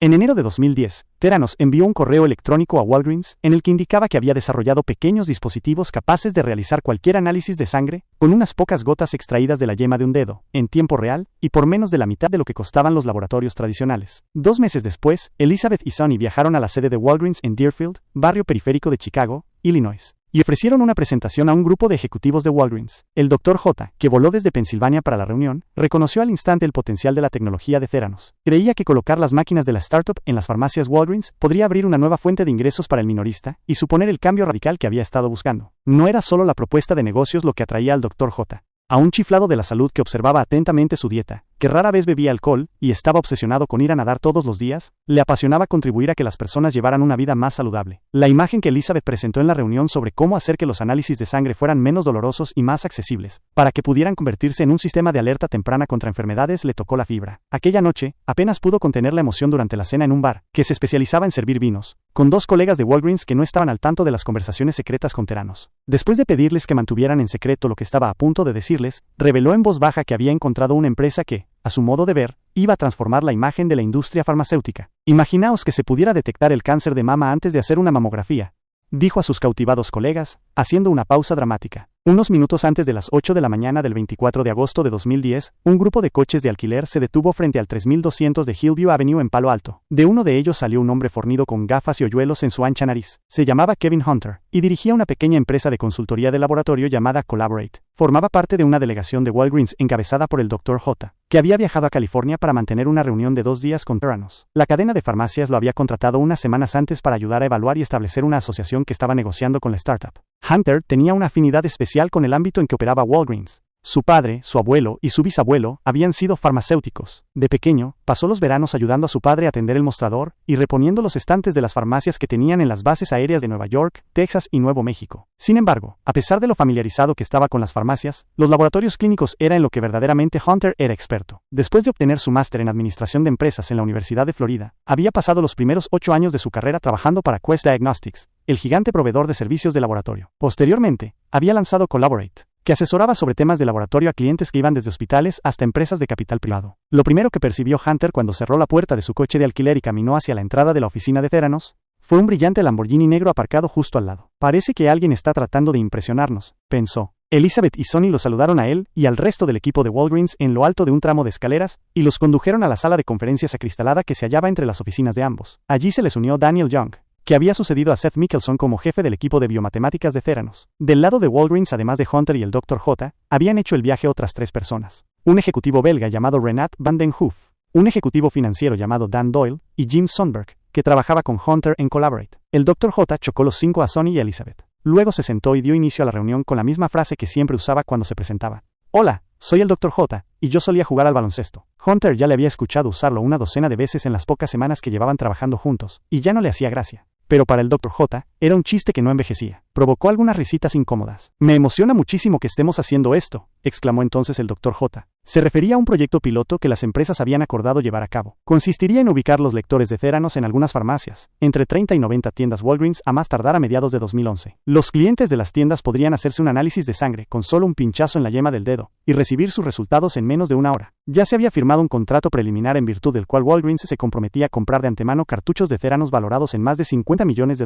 Speaker 1: En enero de 2010, Theranos envió un correo electrónico a Walgreens en el que indicaba que había desarrollado pequeños dispositivos capaces de realizar cualquier análisis de sangre con unas pocas gotas extraídas de la yema de un dedo, en tiempo real, y por menos de la mitad de lo que costaban los laboratorios tradicionales. 2 meses después, Elizabeth y Sonny viajaron a la sede de Walgreens en Deerfield, barrio periférico de Chicago, Illinois, y ofrecieron una presentación a un grupo de ejecutivos de Walgreens. El Dr. J, que voló desde Pensilvania para la reunión, reconoció al instante el potencial de la tecnología de Theranos. Creía que colocar las máquinas de la startup en las farmacias Walgreens podría abrir una nueva fuente de ingresos para el minorista y suponer el cambio radical que había estado buscando. No era solo la propuesta de negocios lo que atraía al Dr. J. A un chiflado de la salud que observaba atentamente su dieta, que rara vez bebía alcohol y estaba obsesionado con ir a nadar todos los días, le apasionaba contribuir a que las personas llevaran una vida más saludable. La imagen que Elizabeth presentó en la reunión sobre cómo hacer que los análisis de sangre fueran menos dolorosos y más accesibles, para que pudieran convertirse en un sistema de alerta temprana contra enfermedades, le tocó la fibra. Aquella noche, apenas pudo contener la emoción durante la cena en un bar, que se especializaba en servir vinos, con 2 colegas de Walgreens que no estaban al tanto de las conversaciones secretas con Theranos. Después de pedirles que mantuvieran en secreto lo que estaba a punto de decirles, reveló en voz baja que había encontrado una empresa que, a su modo de ver, iba a transformar la imagen de la industria farmacéutica. Imaginaos que se pudiera detectar el cáncer de mama antes de hacer una mamografía, dijo a sus cautivados colegas, haciendo una pausa dramática. Unos minutos antes de las 8 de la mañana del 24 de agosto de 2010, un grupo de coches de alquiler se detuvo frente al 3200 de Hillview Avenue en Palo Alto. De uno de ellos salió un hombre fornido con gafas y hoyuelos en su ancha nariz. Se llamaba Kevin Hunter, y dirigía una pequeña empresa de consultoría de laboratorio llamada Collaborate. Formaba parte de una delegación de Walgreens encabezada por el Dr. J, que había viajado a California para mantener una reunión de 2 días con Theranos. La cadena de farmacias lo había contratado unas semanas antes para ayudar a evaluar y establecer una asociación que estaba negociando con la startup. Hunter tenía una afinidad especial con el ámbito en que operaba Walgreens. Su padre, su abuelo y su bisabuelo habían sido farmacéuticos. De pequeño, pasó los veranos ayudando a su padre a atender el mostrador y reponiendo los estantes de las farmacias que tenían en las bases aéreas de Nueva York, Texas y Nuevo México. Sin embargo, a pesar de lo familiarizado que estaba con las farmacias, los laboratorios clínicos era en lo que verdaderamente Hunter era experto. Después de obtener su máster en administración de empresas en la Universidad de Florida, había pasado los primeros 8 años de su carrera trabajando para Quest Diagnostics, el gigante proveedor de servicios de laboratorio. Posteriormente, había lanzado Collaborate, que asesoraba sobre temas de laboratorio a clientes que iban desde hospitales hasta empresas de capital privado. Lo primero que percibió Hunter cuando cerró la puerta de su coche de alquiler y caminó hacia la entrada de la oficina de Theranos fue un brillante Lamborghini negro aparcado justo al lado. Parece que alguien está tratando de impresionarnos, pensó. Elizabeth y Sonny lo saludaron a él y al resto del equipo de Walgreens en lo alto de un tramo de escaleras y los condujeron a la sala de conferencias acristalada que se hallaba entre las oficinas de ambos. Allí se les unió Daniel Young, que había sucedido a Seth Mickelson como jefe del equipo de biomatemáticas de Theranos. Del lado de Walgreens, además de Hunter y el Dr. J, habían hecho el viaje otras 3 personas. Un ejecutivo belga llamado Renat van den Hoof, un ejecutivo financiero llamado Dan Doyle, y Jim Sundberg, que trabajaba con Hunter en Collaborate. El Dr. J chocó los 5 a Sonny y Elizabeth. Luego se sentó y dio inicio a la reunión con la misma frase que siempre usaba cuando se presentaba. Hola, soy el Dr. J, y yo solía jugar al baloncesto. Hunter ya le había escuchado usarlo una docena de veces en las pocas semanas que llevaban trabajando juntos, y ya no le hacía gracia. Pero para el Dr. J, era un chiste que no envejecía. Provocó algunas risitas incómodas. Me emociona muchísimo que estemos haciendo esto, exclamó entonces el Dr. J. Se refería a un proyecto piloto que las empresas habían acordado llevar a cabo. Consistiría en ubicar los lectores de Theranos en algunas farmacias, entre 30 y 90 tiendas Walgreens a más tardar a mediados de 2011. Los clientes de las tiendas podrían hacerse un análisis de sangre con solo un pinchazo en la yema del dedo y recibir sus resultados en menos de una hora. Ya se había firmado un contrato preliminar en virtud del cual Walgreens se comprometía a comprar de antemano cartuchos de Theranos valorados en más de $50 millones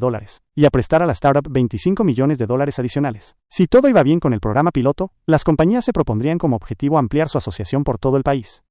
Speaker 1: y a prestar a la startup $25 millones adicionales. Si todo iba bien con el programa piloto, las compañías se propondrían como objetivo ampliar su asociación por todo el país.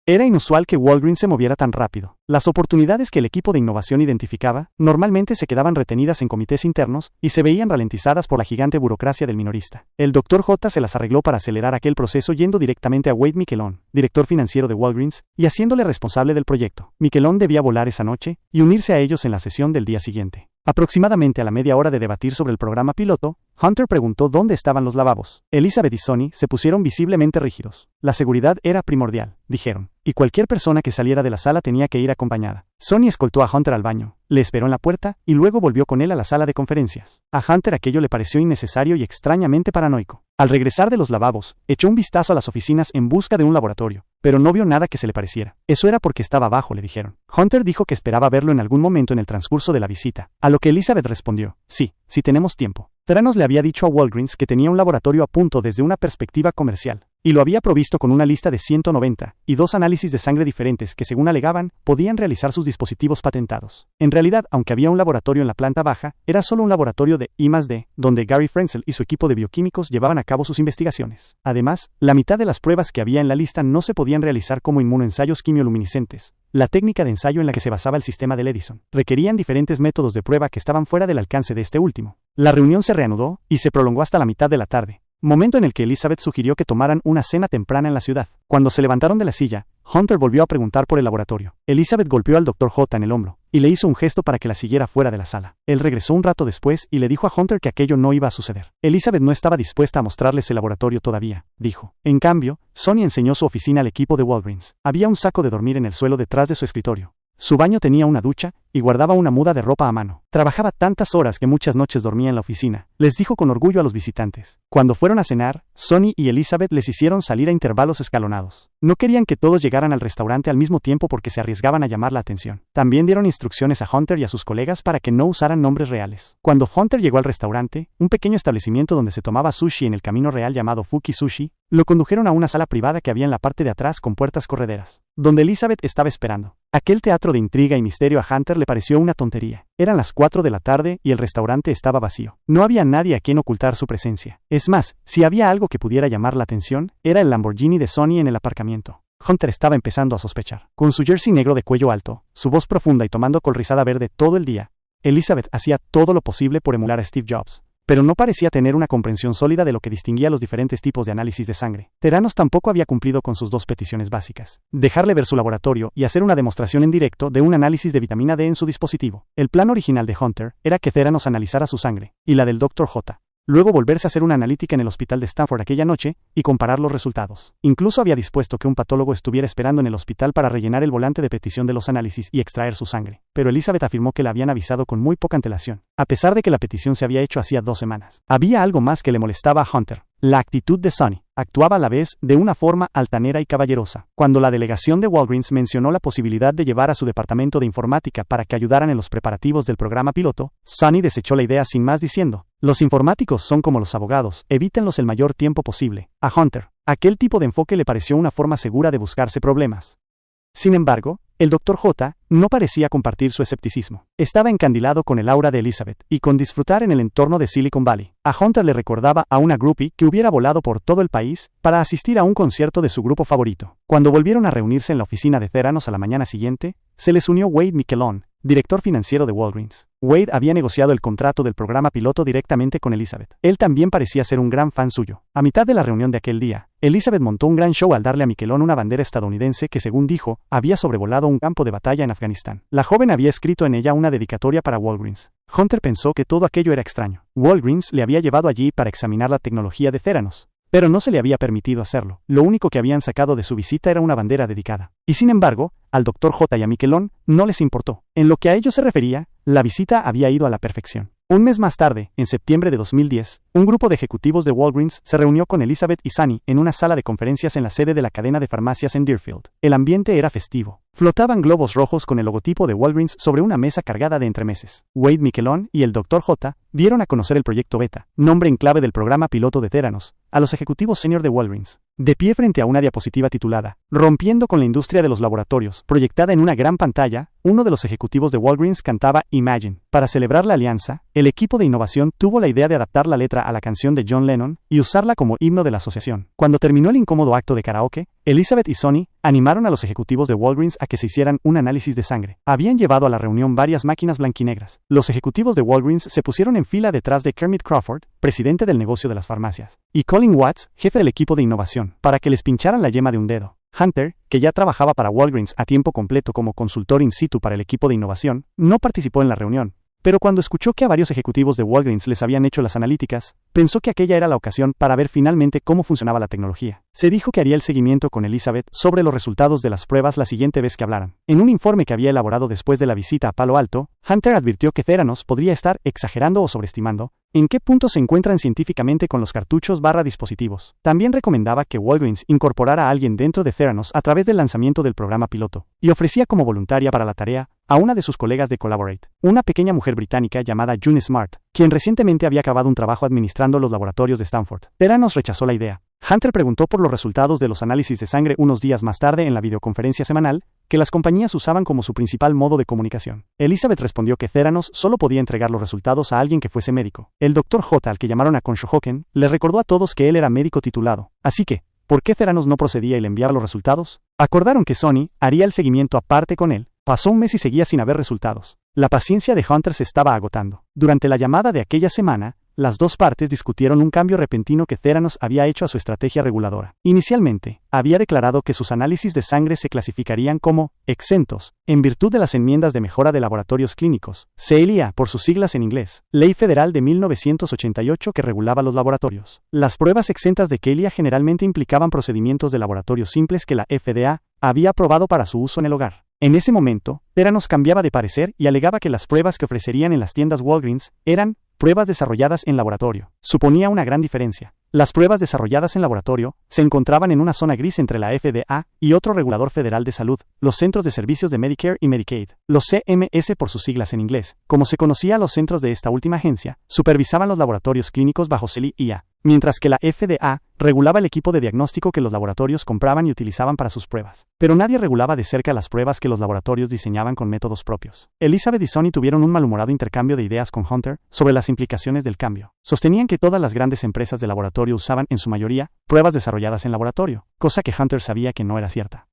Speaker 1: Era inusual que Walgreens se moviera tan rápido. Las oportunidades que el equipo de innovación identificaba, normalmente se quedaban retenidas en comités internos y se veían ralentizadas por la gigante burocracia del minorista. El Dr. J se las arregló para acelerar aquel proceso yendo directamente a Wade Miquelon, director financiero de Walgreens, y haciéndole responsable del proyecto. Miquelon debía volar esa noche y unirse a ellos en la sesión del día siguiente. Aproximadamente a la media hora de debatir sobre el programa piloto, Hunter preguntó dónde estaban los lavabos. Elizabeth y Sonny se pusieron visiblemente rígidos. La seguridad era primordial, dijeron, y cualquier persona que saliera de la sala tenía que ir acompañada. Sonny escoltó a Hunter al baño, le esperó en la puerta y luego volvió con él a la sala de conferencias. A Hunter aquello le pareció innecesario y extrañamente paranoico. Al regresar de los lavabos, echó un vistazo a las oficinas en busca de un laboratorio, pero no vio nada que se le pareciera. Eso era porque estaba abajo, le dijeron. Hunter dijo que esperaba verlo en algún momento en el transcurso de la visita, a lo que Elizabeth respondió, sí, si tenemos tiempo. Theranos le había dicho a Walgreens que tenía un laboratorio a punto desde una perspectiva comercial, y lo había provisto con una lista de 190 y 2 análisis de sangre diferentes que, según alegaban, podían realizar sus dispositivos patentados. En realidad, aunque había un laboratorio en la planta baja, era solo un laboratorio de I+D, donde Gary Frenzel y su equipo de bioquímicos llevaban a cabo sus investigaciones. Además, la mitad de las pruebas que había en la lista no se podían realizar como inmunoensayos quimioluminiscentes, la técnica de ensayo en la que se basaba el sistema de Edison. Requerían diferentes métodos de prueba que estaban fuera del alcance de este último. La reunión se reanudó y se prolongó hasta la mitad de la tarde, momento en el que Elizabeth sugirió que tomaran una cena temprana en la ciudad. Cuando se levantaron de la silla, Hunter volvió a preguntar por el laboratorio. Elizabeth golpeó al Dr. J en el hombro y le hizo un gesto para que la siguiera fuera de la sala. Él regresó un rato después y le dijo a Hunter que aquello no iba a suceder. Elizabeth no estaba dispuesta a mostrarles el laboratorio todavía, dijo. En cambio, Sonny enseñó su oficina al equipo de Walgreens. Había un saco de dormir en el suelo detrás de su escritorio. Su baño tenía una ducha y guardaba una muda de ropa a mano. Trabajaba tantas horas que muchas noches dormía en la oficina, les dijo con orgullo a los visitantes. Cuando fueron a cenar, Sonny y Elizabeth les hicieron salir a intervalos escalonados. No querían que todos llegaran al restaurante al mismo tiempo porque se arriesgaban a llamar la atención. También dieron instrucciones a Hunter y a sus colegas para que no usaran nombres reales. Cuando Hunter llegó al restaurante, un pequeño establecimiento donde se tomaba sushi en el camino real llamado Fuki Sushi, lo condujeron a una sala privada que había en la parte de atrás con puertas correderas, donde Elizabeth estaba esperando. Aquel teatro de intriga y misterio a Hunter le pareció una tontería. Eran las 4 de la tarde y el restaurante estaba vacío. No había nadie a quien ocultar su presencia. Es más, si había algo que pudiera llamar la atención, era el Lamborghini de Sonny en el aparcamiento. Hunter estaba empezando a sospechar. Con su jersey negro de cuello alto, su voz profunda y tomando colrizada verde todo el día, Elizabeth hacía todo lo posible por emular a Steve Jobs, pero no parecía tener una comprensión sólida de lo que distinguía los diferentes tipos de análisis de sangre. Theranos tampoco había cumplido con sus 2 peticiones básicas: dejarle ver su laboratorio y hacer una demostración en directo de un análisis de vitamina D en su dispositivo. El plan original de Hunter era que Theranos analizara su sangre, y la del Dr. J. Luego volverse a hacer una analítica en el hospital de Stanford aquella noche y comparar los resultados. Incluso había dispuesto que un patólogo estuviera esperando en el hospital para rellenar el volante de petición de los análisis y extraer su sangre. Pero Elizabeth afirmó que la habían avisado con muy poca antelación, a pesar de que la petición se había hecho hacía 2 semanas. Había algo más que le molestaba a Hunter: la actitud de Sonny. Actuaba a la vez de una forma altanera y caballerosa. Cuando la delegación de Walgreens mencionó la posibilidad de llevar a su departamento de informática para que ayudaran en los preparativos del programa piloto, Sonny desechó la idea sin más diciendo: los informáticos son como los abogados, evítenlos el mayor tiempo posible. A Hunter, aquel tipo de enfoque le pareció una forma segura de buscarse problemas. Sin embargo, El Dr. J no parecía compartir su escepticismo. Estaba encandilado con el aura de Elizabeth y con disfrutar en el entorno de Silicon Valley. A Hunter le recordaba a una groupie que hubiera volado por todo el país para asistir a un concierto de su grupo favorito. Cuando volvieron a reunirse en la oficina de Theranos a la mañana siguiente, se les unió Wade Miquelon, director financiero de Walgreens. Wade había negociado el contrato del programa piloto directamente con Elizabeth. Él también parecía ser un gran fan suyo. A mitad de la reunión de aquel día, Elizabeth montó un gran show al darle a Miquelon una bandera estadounidense que, según dijo, había sobrevolado un campo de batalla en Afganistán. La joven había escrito en ella una dedicatoria para Walgreens. Hunter pensó que todo aquello era extraño. Walgreens le había llevado allí para examinar la tecnología de Theranos, pero no se le había permitido hacerlo. Lo único que habían sacado de su visita era una bandera dedicada. Y sin embargo, al Dr. J y a Miquelon no les importó. En lo que a ellos se refería, la visita había ido a la perfección. Un mes más tarde, en septiembre de 2010, un grupo de ejecutivos de Walgreens se reunió con Elizabeth y Sunny en una sala de conferencias en la sede de la cadena de farmacias en Deerfield. El ambiente era festivo. Flotaban globos rojos con el logotipo de Walgreens sobre una mesa cargada de entremeses. Wade Miquelon y el Dr. J dieron a conocer el proyecto Beta, nombre en clave del programa piloto de Theranos, a los ejecutivos senior de Walgreens. De pie frente a una diapositiva titulada "Rompiendo con la industria de los laboratorios", proyectada en una gran pantalla, uno de los ejecutivos de Walgreens cantaba Imagine. Para celebrar la alianza, el equipo de innovación tuvo la idea de adaptar la letra a la canción de John Lennon y usarla como himno de la asociación. Cuando terminó el incómodo acto de karaoke, Elizabeth y Sonny animaron a los ejecutivos de Walgreens a que se hicieran un análisis de sangre. Habían llevado a la reunión varias máquinas blanquinegras. Los ejecutivos de Walgreens se pusieron en fila detrás de Kermit Crawford, presidente del negocio de las farmacias, y Colin Watts, jefe del equipo de innovación, para que les pincharan la yema de un dedo. Hunter, que ya trabajaba para Walgreens a tiempo completo como consultor in situ para el equipo de innovación, no participó en la reunión. Pero cuando escuchó que a varios ejecutivos de Walgreens les habían hecho las analíticas, pensó que aquella era la ocasión para ver finalmente cómo funcionaba la tecnología. Se dijo que haría el seguimiento con Elizabeth sobre los resultados de las pruebas la siguiente vez que hablaran. En un informe que había elaborado después de la visita a Palo Alto, Hunter advirtió que Theranos podría estar exagerando o sobreestimando en qué punto se encuentran científicamente con los cartuchos/dispositivos. También recomendaba que Walgreens incorporara a alguien dentro de Theranos a través del lanzamiento del programa piloto, y ofrecía como voluntaria para la tarea a una de sus colegas de Collaborate, una pequeña mujer británica llamada June Smart, quien recientemente había acabado un trabajo administrando los laboratorios de Stanford. Theranos rechazó la idea. Hunter preguntó por los resultados de los análisis de sangre unos días más tarde en la videoconferencia semanal que las compañías usaban como su principal modo de comunicación. Elizabeth respondió que Theranos solo podía entregar los resultados a alguien que fuese médico. El Dr. J, al que llamaron a Conshohocken, le recordó a todos que él era médico titulado. Así que, ¿por qué Theranos no procedía y le enviaba los resultados? Acordaron que Sonny haría el seguimiento aparte con él. Pasó un mes y seguía sin haber resultados. La paciencia de Hunter se estaba agotando. Durante la llamada de aquella semana, las dos partes discutieron un cambio repentino que Theranos había hecho a su estrategia reguladora. Inicialmente, había declarado que sus análisis de sangre se clasificarían como exentos, en virtud de las enmiendas de mejora de laboratorios clínicos, CLIA por sus siglas en inglés, Ley Federal de 1988 que regulaba los laboratorios. Las pruebas exentas de CLIA generalmente implicaban procedimientos de laboratorio simples que la FDA había aprobado para su uso en el hogar. En ese momento, Theranos cambiaba de parecer y alegaba que las pruebas que ofrecerían en las tiendas Walgreens eran pruebas desarrolladas en laboratorio. Suponía una gran diferencia. Las pruebas desarrolladas en laboratorio se encontraban en una zona gris entre la FDA y otro regulador federal de salud, los Centros de Servicios de Medicare y Medicaid, los CMS por sus siglas en inglés. Como se conocía a los centros de esta última agencia, supervisaban los laboratorios clínicos bajo CLIA, mientras que la FDA regulaba el equipo de diagnóstico que los laboratorios compraban y utilizaban para sus pruebas. Pero nadie regulaba de cerca las pruebas que los laboratorios diseñaban con métodos propios. Elizabeth y Sonny tuvieron un malhumorado intercambio de ideas con Hunter sobre las implicaciones del cambio. Sostenían que todas las grandes empresas de laboratorio usaban, en su mayoría, pruebas desarrolladas en laboratorio, cosa que Hunter sabía que no era cierta.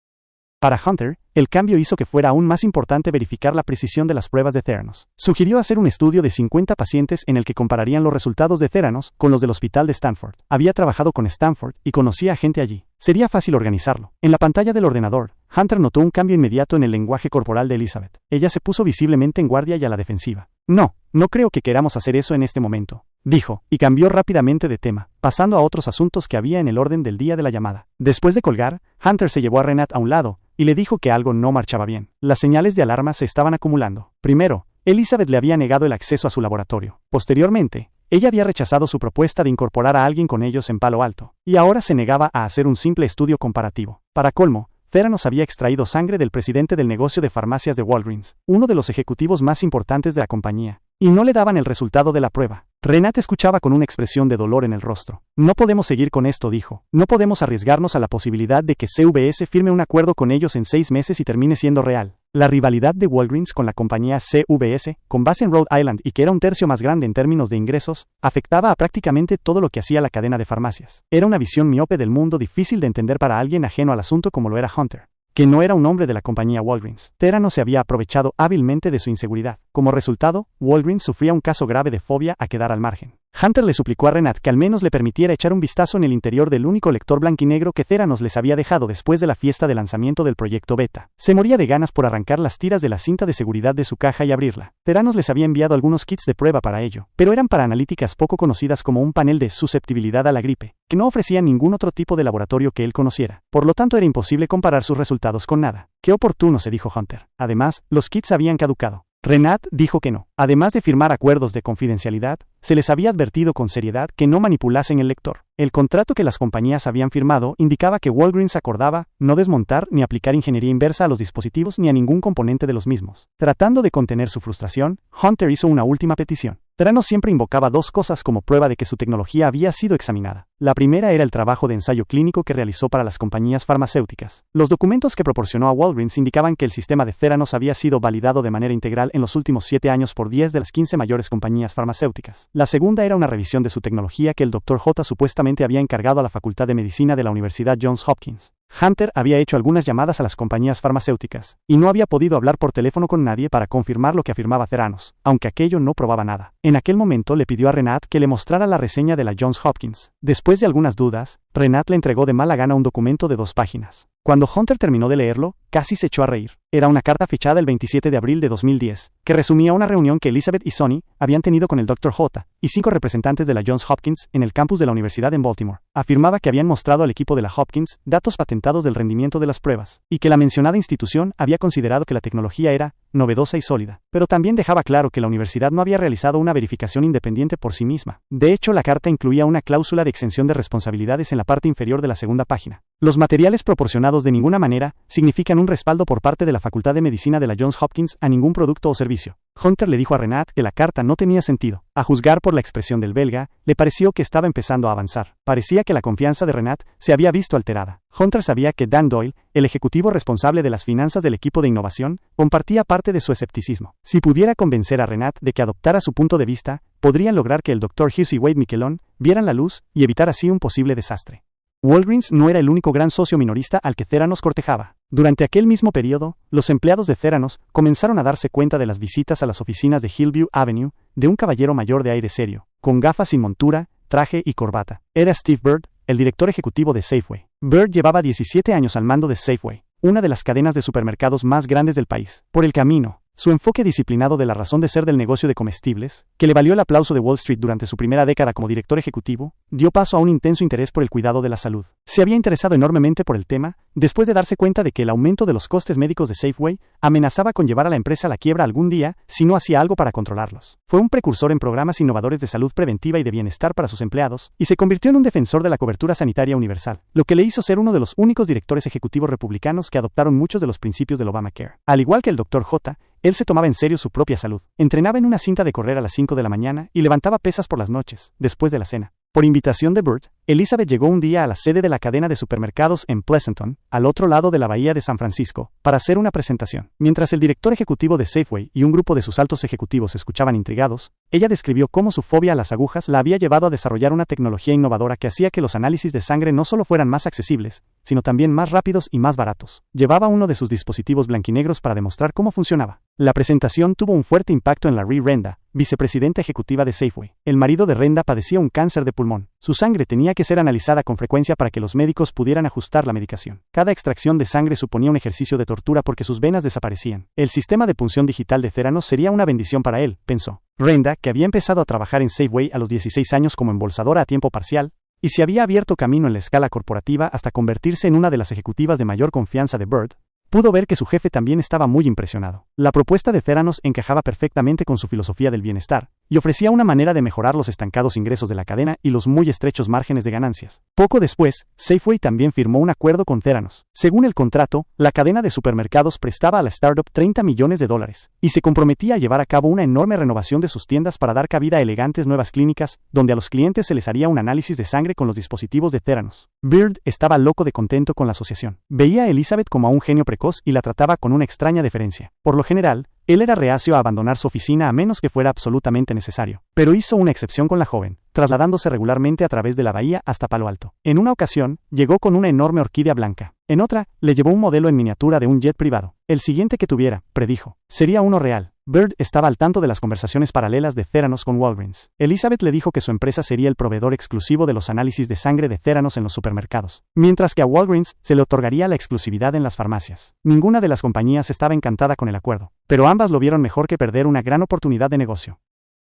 Speaker 1: Para Hunter, el cambio hizo que fuera aún más importante verificar la precisión de las pruebas de Theranos. Sugirió hacer un estudio de 50 pacientes en el que compararían los resultados de Theranos con los del hospital de Stanford. Había trabajado con Stanford y conocía a gente allí. Sería fácil organizarlo. En la pantalla del ordenador, Hunter notó un cambio inmediato en el lenguaje corporal de Elizabeth. Ella se puso visiblemente en guardia y a la defensiva. No creo que queramos hacer eso en este momento, dijo, y cambió rápidamente de tema, pasando a otros asuntos que había en el orden del día de la llamada. Después de colgar, Hunter se llevó a Renat a un lado y le dijo que algo no marchaba bien. Las señales de alarma se estaban acumulando. Primero, Elizabeth le había negado el acceso a su laboratorio. Posteriormente, ella había rechazado su propuesta de incorporar a alguien con ellos en Palo Alto, y ahora se negaba a hacer un simple estudio comparativo. Para colmo, Theranos había extraído sangre del presidente del negocio de farmacias de Walgreens, uno de los ejecutivos más importantes de la compañía, y no le daban el resultado de la prueba. Renat escuchaba con una expresión de dolor en el rostro. No podemos seguir con esto, dijo. No podemos arriesgarnos a la posibilidad de que CVS firme un acuerdo con ellos en 6 meses y termine siendo real. La rivalidad de Walgreens con la compañía CVS, con base en Rhode Island y que era un tercio más grande en términos de ingresos, afectaba a prácticamente todo lo que hacía la cadena de farmacias. Era una visión miope del mundo difícil de entender para alguien ajeno al asunto como lo era Hunter, que no era un hombre de la compañía Walgreens. Theranos se había aprovechado hábilmente de su inseguridad. Como resultado, Walgreens sufría un caso grave de fobia a quedar al margen. Hunter le suplicó a Renat que al menos le permitiera echar un vistazo en el interior del único lector blanquinegro que Theranos les había dejado después de la fiesta de lanzamiento del proyecto Beta. Se moría de ganas por arrancar las tiras de la cinta de seguridad de su caja y abrirla. Theranos les había enviado algunos kits de prueba para ello, pero eran para analíticas poco conocidas como un panel de susceptibilidad a la gripe, que no ofrecía ningún otro tipo de laboratorio que él conociera. Por lo tanto, era imposible comparar sus resultados con nada. Qué oportuno, se dijo Hunter. Además, los kits habían caducado. Renat dijo que no. Además de firmar acuerdos de confidencialidad, se les había advertido con seriedad que no manipulasen el lector. El contrato que las compañías habían firmado indicaba que Walgreens acordaba no desmontar ni aplicar ingeniería inversa a los dispositivos ni a ningún componente de los mismos. Tratando de contener su frustración, Hunter hizo una última petición. Theranos siempre invocaba dos cosas como prueba de que su tecnología había sido examinada. La primera era el trabajo de ensayo clínico que realizó para las compañías farmacéuticas. Los documentos que proporcionó a Walgreens indicaban que el sistema de Theranos había sido validado de manera integral en los últimos 7 años por 10 de las 15 mayores compañías farmacéuticas. La segunda era una revisión de su tecnología que el Dr. J supuestamente había encargado a la Facultad de Medicina de la Universidad Johns Hopkins. Hunter había hecho algunas llamadas a las compañías farmacéuticas, y no había podido hablar por teléfono con nadie para confirmar lo que afirmaba Theranos, aunque aquello no probaba nada. En aquel momento le pidió a Renat que le mostrara la reseña de la Johns Hopkins. Después de algunas dudas, Renat le entregó de mala gana un documento de 2 páginas. Cuando Hunter terminó de leerlo, casi se echó a reír. Era una carta fechada el 27 de abril de 2010, que resumía una reunión que Elizabeth y Sonny habían tenido con el Dr. J y 5 representantes de la Johns Hopkins en el campus de la Universidad en Baltimore. Afirmaba que habían mostrado al equipo de la Hopkins datos patentados del rendimiento de las pruebas, y que la mencionada institución había considerado que la tecnología era novedosa y sólida, pero también dejaba claro que la universidad no había realizado una verificación independiente por sí misma. De hecho, la carta incluía una cláusula de exención de responsabilidades en la parte inferior de la segunda página. Los materiales proporcionados de ninguna manera significan un respaldo por parte de la Facultad de Medicina de la Johns Hopkins a ningún producto o servicio. Hunter le dijo a Renat que la carta no tenía sentido. A juzgar por la expresión del belga, le pareció que estaba empezando a avanzar. Parecía que la confianza de Renat se había visto alterada. Hunter sabía que Dan Doyle, el ejecutivo responsable de las finanzas del equipo de innovación, compartía parte de su escepticismo. Si pudiera convencer a Renat de que adoptara su punto de vista, podrían lograr que el Dr. Hughes y Wade Miquelon vieran la luz y evitar así un posible desastre. Walgreens no era el único gran socio minorista al que Theranos cortejaba. Durante aquel mismo periodo, los empleados de Theranos comenzaron a darse cuenta de las visitas a las oficinas de Hillview Avenue de un caballero mayor de aire serio, con gafas sin montura, traje y corbata. Era Steve Bird, el director ejecutivo de Safeway. Bird llevaba 17 años al mando de Safeway, una de las cadenas de supermercados más grandes del país. Por el camino, su enfoque disciplinado de la razón de ser del negocio de comestibles, que le valió el aplauso de Wall Street durante su primera década como director ejecutivo, dio paso a un intenso interés por el cuidado de la salud. Se había interesado enormemente por el tema, después de darse cuenta de que el aumento de los costes médicos de Safeway amenazaba con llevar a la empresa a la quiebra algún día si no hacía algo para controlarlos. Fue un precursor en programas innovadores de salud preventiva y de bienestar para sus empleados, y se convirtió en un defensor de la cobertura sanitaria universal, lo que le hizo ser uno de los únicos directores ejecutivos republicanos que adoptaron muchos de los principios del Obamacare. Al igual que el Dr. J, él se tomaba en serio su propia salud. Entrenaba en una cinta de correr a las 5 de la mañana y levantaba pesas por las noches, después de la cena. Por invitación de Bird, Elizabeth llegó un día a la sede de la cadena de supermercados en Pleasanton, al otro lado de la bahía de San Francisco, para hacer una presentación. Mientras el director ejecutivo de Safeway y un grupo de sus altos ejecutivos escuchaban intrigados, ella describió cómo su fobia a las agujas la había llevado a desarrollar una tecnología innovadora que hacía que los análisis de sangre no solo fueran más accesibles, sino también más rápidos y más baratos. Llevaba uno de sus dispositivos blanquinegros para demostrar cómo funcionaba. La presentación tuvo un fuerte impacto en Larry Renda, vicepresidenta ejecutiva de Safeway. El marido de Renda padecía un cáncer de pulmón. Su sangre tenía que ser analizada con frecuencia para que los médicos pudieran ajustar la medicación. Cada extracción de sangre suponía un ejercicio de tortura porque sus venas desaparecían. El sistema de punción digital de Theranos sería una bendición para él, pensó. Renda, que había empezado a trabajar en Safeway a los 16 años como embolsadora a tiempo parcial, y se había abierto camino en la escala corporativa hasta convertirse en una de las ejecutivas de mayor confianza de Bird, pudo ver que su jefe también estaba muy impresionado. La propuesta de Theranos encajaba perfectamente con su filosofía del bienestar, y ofrecía una manera de mejorar los estancados ingresos de la cadena y los muy estrechos márgenes de ganancias. Poco después, Safeway también firmó un acuerdo con Theranos. Según el contrato, la cadena de supermercados prestaba a la startup $30 millones, y se comprometía a llevar a cabo una enorme renovación de sus tiendas para dar cabida a elegantes nuevas clínicas, donde a los clientes se les haría un análisis de sangre con los dispositivos de Theranos. Bird estaba loco de contento con la asociación. Veía a Elizabeth como a un genio precoz precoz y la trataba con una extraña deferencia. Por lo general, él era reacio a abandonar su oficina a menos que fuera absolutamente necesario, pero hizo una excepción con la joven, trasladándose regularmente a través de la bahía hasta Palo Alto. En una ocasión, llegó con una enorme orquídea blanca. En otra, le llevó un modelo en miniatura de un jet privado. El siguiente que tuviera, predijo, sería uno real. Bird estaba al tanto de las conversaciones paralelas de Theranos con Walgreens. Elizabeth le dijo que su empresa sería el proveedor exclusivo de los análisis de sangre de Theranos en los supermercados, mientras que a Walgreens se le otorgaría la exclusividad en las farmacias. Ninguna de las compañías estaba encantada con el acuerdo, pero ambas lo vieron mejor que perder una gran oportunidad de negocio.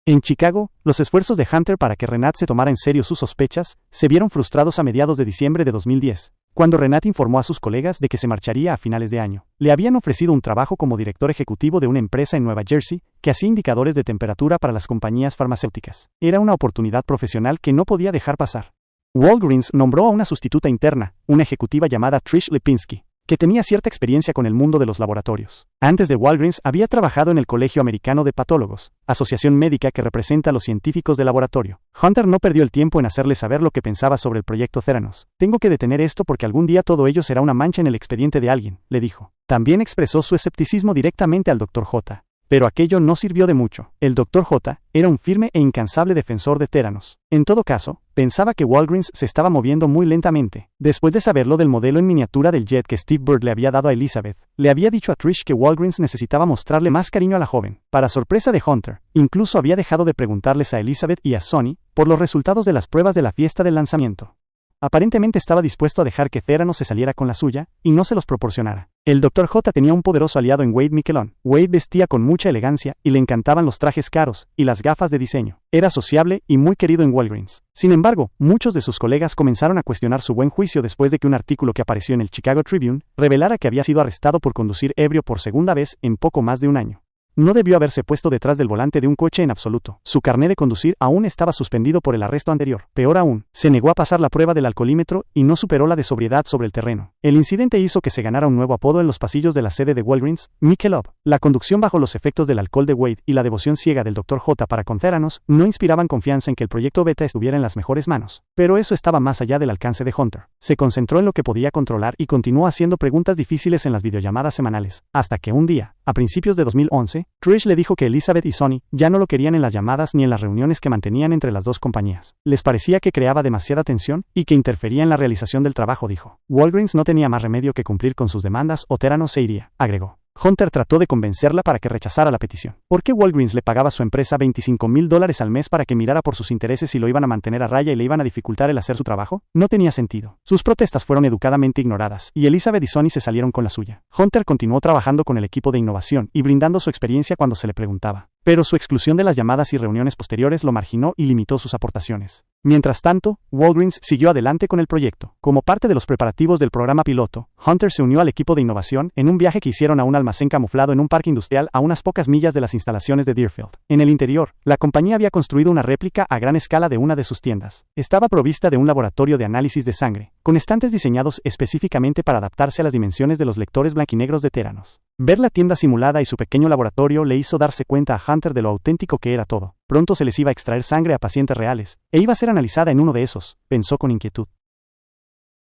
Speaker 1: En Chicago, los esfuerzos de Hunter para que Renat se tomara en serio sus sospechas se vieron frustrados a mediados de diciembre de 2010, cuando Renat informó a sus colegas de que se marcharía a finales de año. Le habían ofrecido un trabajo como director ejecutivo de una empresa en Nueva Jersey que hacía indicadores de temperatura para las compañías farmacéuticas. Era una oportunidad profesional que no podía dejar pasar. Walgreens nombró a una sustituta interna, una ejecutiva llamada Trish Lipinski, que tenía cierta experiencia con el mundo de los laboratorios. Antes de Walgreens había trabajado en el Colegio Americano de Patólogos, asociación médica que representa a los científicos de laboratorio. Hunter no perdió el tiempo en hacerle saber lo que pensaba sobre el proyecto Theranos. Tengo que detener esto porque algún día todo ello será una mancha en el expediente de alguien, le dijo. También expresó su escepticismo directamente al Dr. J. Pero aquello no sirvió de mucho. El Dr. J. era un firme e incansable defensor de Theranos. En todo caso, pensaba que Walgreens se estaba moviendo muy lentamente. Después de saberlo del modelo en miniatura del jet que Steve Bird le había dado a Elizabeth, le había dicho a Trish que Walgreens necesitaba mostrarle más cariño a la joven. Para sorpresa de Hunter, incluso había dejado de preguntarles a Elizabeth y a Sonny por los resultados de las pruebas de la fiesta del lanzamiento. Aparentemente estaba dispuesto a dejar que Theranos se saliera con la suya y no se los proporcionara. El Dr. J tenía un poderoso aliado en Wade Miquelon. Wade vestía con mucha elegancia y le encantaban los trajes caros y las gafas de diseño. Era sociable y muy querido en Walgreens. Sin embargo, muchos de sus colegas comenzaron a cuestionar su buen juicio después de que un artículo que apareció en el Chicago Tribune revelara que había sido arrestado por conducir ebrio por segunda vez en poco más de un año. No debió haberse puesto detrás del volante de un coche en absoluto. Su carné de conducir aún estaba suspendido por el arresto anterior. Peor aún, se negó a pasar la prueba del alcoholímetro y no superó la de sobriedad sobre el terreno. El incidente hizo que se ganara un nuevo apodo en los pasillos de la sede de Walgreens, Michelob. La conducción bajo los efectos del alcohol de Wade y la devoción ciega del Dr. J para con Theranos no inspiraban confianza en que el proyecto beta estuviera en las mejores manos. Pero eso estaba más allá del alcance de Hunter. Se concentró en lo que podía controlar y continuó haciendo preguntas difíciles en las videollamadas semanales, hasta que un día, a principios de 2011, Trish le dijo que Elizabeth y Sonny ya no lo querían en las llamadas ni en las reuniones que mantenían entre las dos compañías. Les parecía que creaba demasiada tensión y que interfería en la realización del trabajo, dijo. Walgreens no tenía más remedio que cumplir con sus demandas o Theranos se iría, agregó. Hunter trató de convencerla para que rechazara la petición. ¿Por qué Walgreens le pagaba a su empresa $25,000 al mes para que mirara por sus intereses y lo iban a mantener a raya y le iban a dificultar el hacer su trabajo? No tenía sentido. Sus protestas fueron educadamente ignoradas, y Elizabeth y Sonny se salieron con la suya. Hunter continuó trabajando con el equipo de innovación y brindando su experiencia cuando se le preguntaba. Pero su exclusión de las llamadas y reuniones posteriores lo marginó y limitó sus aportaciones. Mientras tanto, Walgreens siguió adelante con el proyecto. Como parte de los preparativos del programa piloto, Hunter se unió al equipo de innovación en un viaje que hicieron a un almacén camuflado en un parque industrial a unas pocas millas de las instalaciones de Deerfield. En el interior, la compañía había construido una réplica a gran escala de una de sus tiendas. Estaba provista de un laboratorio de análisis de sangre, con estantes diseñados específicamente para adaptarse a las dimensiones de los lectores blanquinegros de Theranos. Ver la tienda simulada y su pequeño laboratorio le hizo darse cuenta a Hunter de lo auténtico que era todo. Pronto se les iba a extraer sangre a pacientes reales, e iba a ser analizada en uno de esos, pensó con inquietud.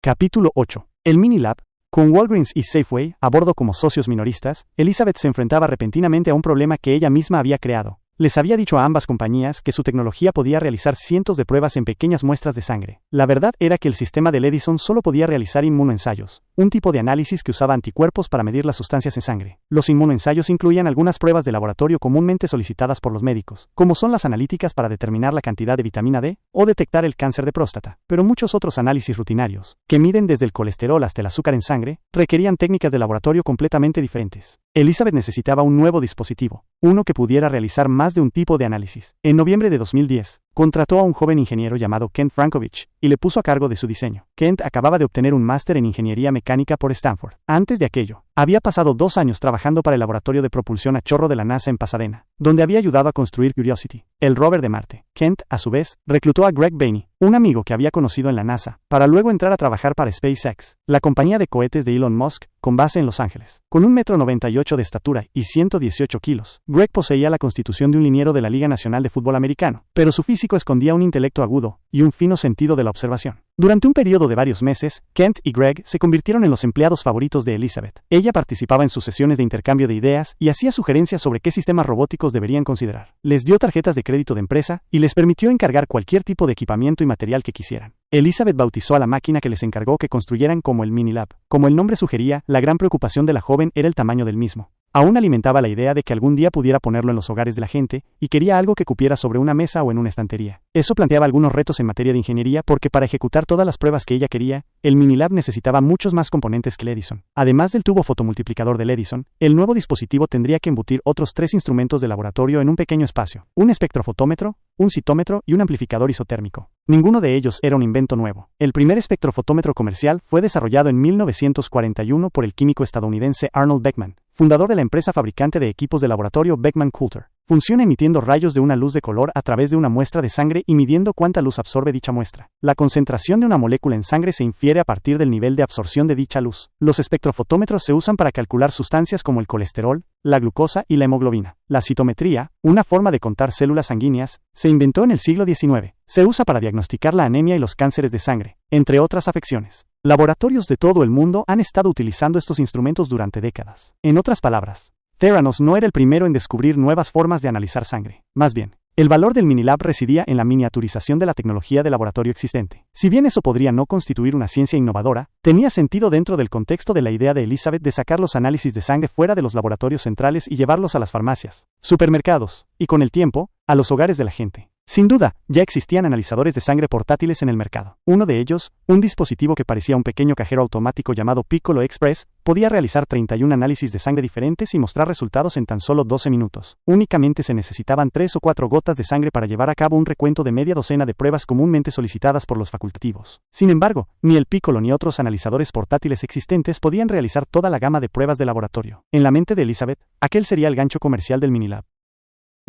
Speaker 1: Capítulo 8. El Minilab. Con Walgreens y Safeway a bordo como socios minoristas, Elizabeth se enfrentaba repentinamente a un problema que ella misma había creado. Les había dicho a ambas compañías que su tecnología podía realizar cientos de pruebas en pequeñas muestras de sangre. La verdad era que el sistema del Edison solo podía realizar inmunoensayos, un tipo de análisis que usaba anticuerpos para medir las sustancias en sangre. Los inmunoensayos incluían algunas pruebas de laboratorio comúnmente solicitadas por los médicos, como son las analíticas para determinar la cantidad de vitamina D o detectar el cáncer de próstata. Pero muchos otros análisis rutinarios, que miden desde el colesterol hasta el azúcar en sangre, requerían técnicas de laboratorio completamente diferentes. Elizabeth necesitaba un nuevo dispositivo, uno que pudiera realizar más de un tipo de análisis. En noviembre de 2010, contrató a un joven ingeniero llamado Kent Frankovich y le puso a cargo de su diseño. Kent acababa de obtener un máster en ingeniería mecánica por Stanford. Antes de aquello, había pasado 2 años trabajando para el laboratorio de propulsión a chorro de la NASA en Pasadena, donde había ayudado a construir Curiosity, el rover de Marte. Kent, a su vez, reclutó a Greg Bainey, un amigo que había conocido en la NASA, para luego entrar a trabajar para SpaceX, la compañía de cohetes de Elon Musk, con base en Los Ángeles. Con 1,98 m de estatura y 118 kilos, Greg poseía la constitución de un liniero de la Liga Nacional de Fútbol Americano, pero su físico escondía un intelecto agudo y un fino sentido de la observación. Durante un periodo de varios meses, Kent y Greg se convirtieron en los empleados favoritos de Elizabeth. Ella participaba en sus sesiones de intercambio de ideas y hacía sugerencias sobre qué sistemas robóticos deberían considerar. Les dio tarjetas de crédito de empresa y les permitió encargar cualquier tipo de equipamiento y material que quisieran. Elizabeth bautizó a la máquina que les encargó que construyeran como el Minilab. Como el nombre sugería, la gran preocupación de la joven era el tamaño del mismo. Aún alimentaba la idea de que algún día pudiera ponerlo en los hogares de la gente, y quería algo que cupiera sobre una mesa o en una estantería. Eso planteaba algunos retos en materia de ingeniería porque para ejecutar todas las pruebas que ella quería, el Minilab necesitaba muchos más componentes que el Edison. Además del tubo fotomultiplicador del Edison, el nuevo dispositivo tendría que embutir otros 3 instrumentos de laboratorio en un pequeño espacio: un espectrofotómetro, un citómetro y un amplificador isotérmico. Ninguno de ellos era un invento nuevo. El primer espectrofotómetro comercial fue desarrollado en 1941 por el químico estadounidense Arnold Beckman, fundador de la empresa fabricante de equipos de laboratorio Beckman Coulter. Funciona emitiendo rayos de una luz de color a través de una muestra de sangre y midiendo cuánta luz absorbe dicha muestra. La concentración de una molécula en sangre se infiere a partir del nivel de absorción de dicha luz. Los espectrofotómetros se usan para calcular sustancias como el colesterol, la glucosa y la hemoglobina. La citometría, una forma de contar células sanguíneas, se inventó en el siglo XIX. Se usa para diagnosticar la anemia y los cánceres de sangre, entre otras afecciones. Laboratorios de todo el mundo han estado utilizando estos instrumentos durante décadas. En otras palabras, Theranos no era el primero en descubrir nuevas formas de analizar sangre. Más bien, el valor del Minilab residía en la miniaturización de la tecnología de laboratorio existente. Si bien eso podría no constituir una ciencia innovadora, tenía sentido dentro del contexto de la idea de Elizabeth de sacar los análisis de sangre fuera de los laboratorios centrales y llevarlos a las farmacias, supermercados, y con el tiempo, a los hogares de la gente. Sin duda, ya existían analizadores de sangre portátiles en el mercado. Uno de ellos, un dispositivo que parecía un pequeño cajero automático llamado Piccolo Express, podía realizar 31 análisis de sangre diferentes y mostrar resultados en tan solo 12 minutos. Únicamente se necesitaban 3 o 4 gotas de sangre para llevar a cabo un recuento de media docena de pruebas comúnmente solicitadas por los facultativos. Sin embargo, ni el Piccolo ni otros analizadores portátiles existentes podían realizar toda la gama de pruebas de laboratorio. En la mente de Elizabeth, aquel sería el gancho comercial del Minilab.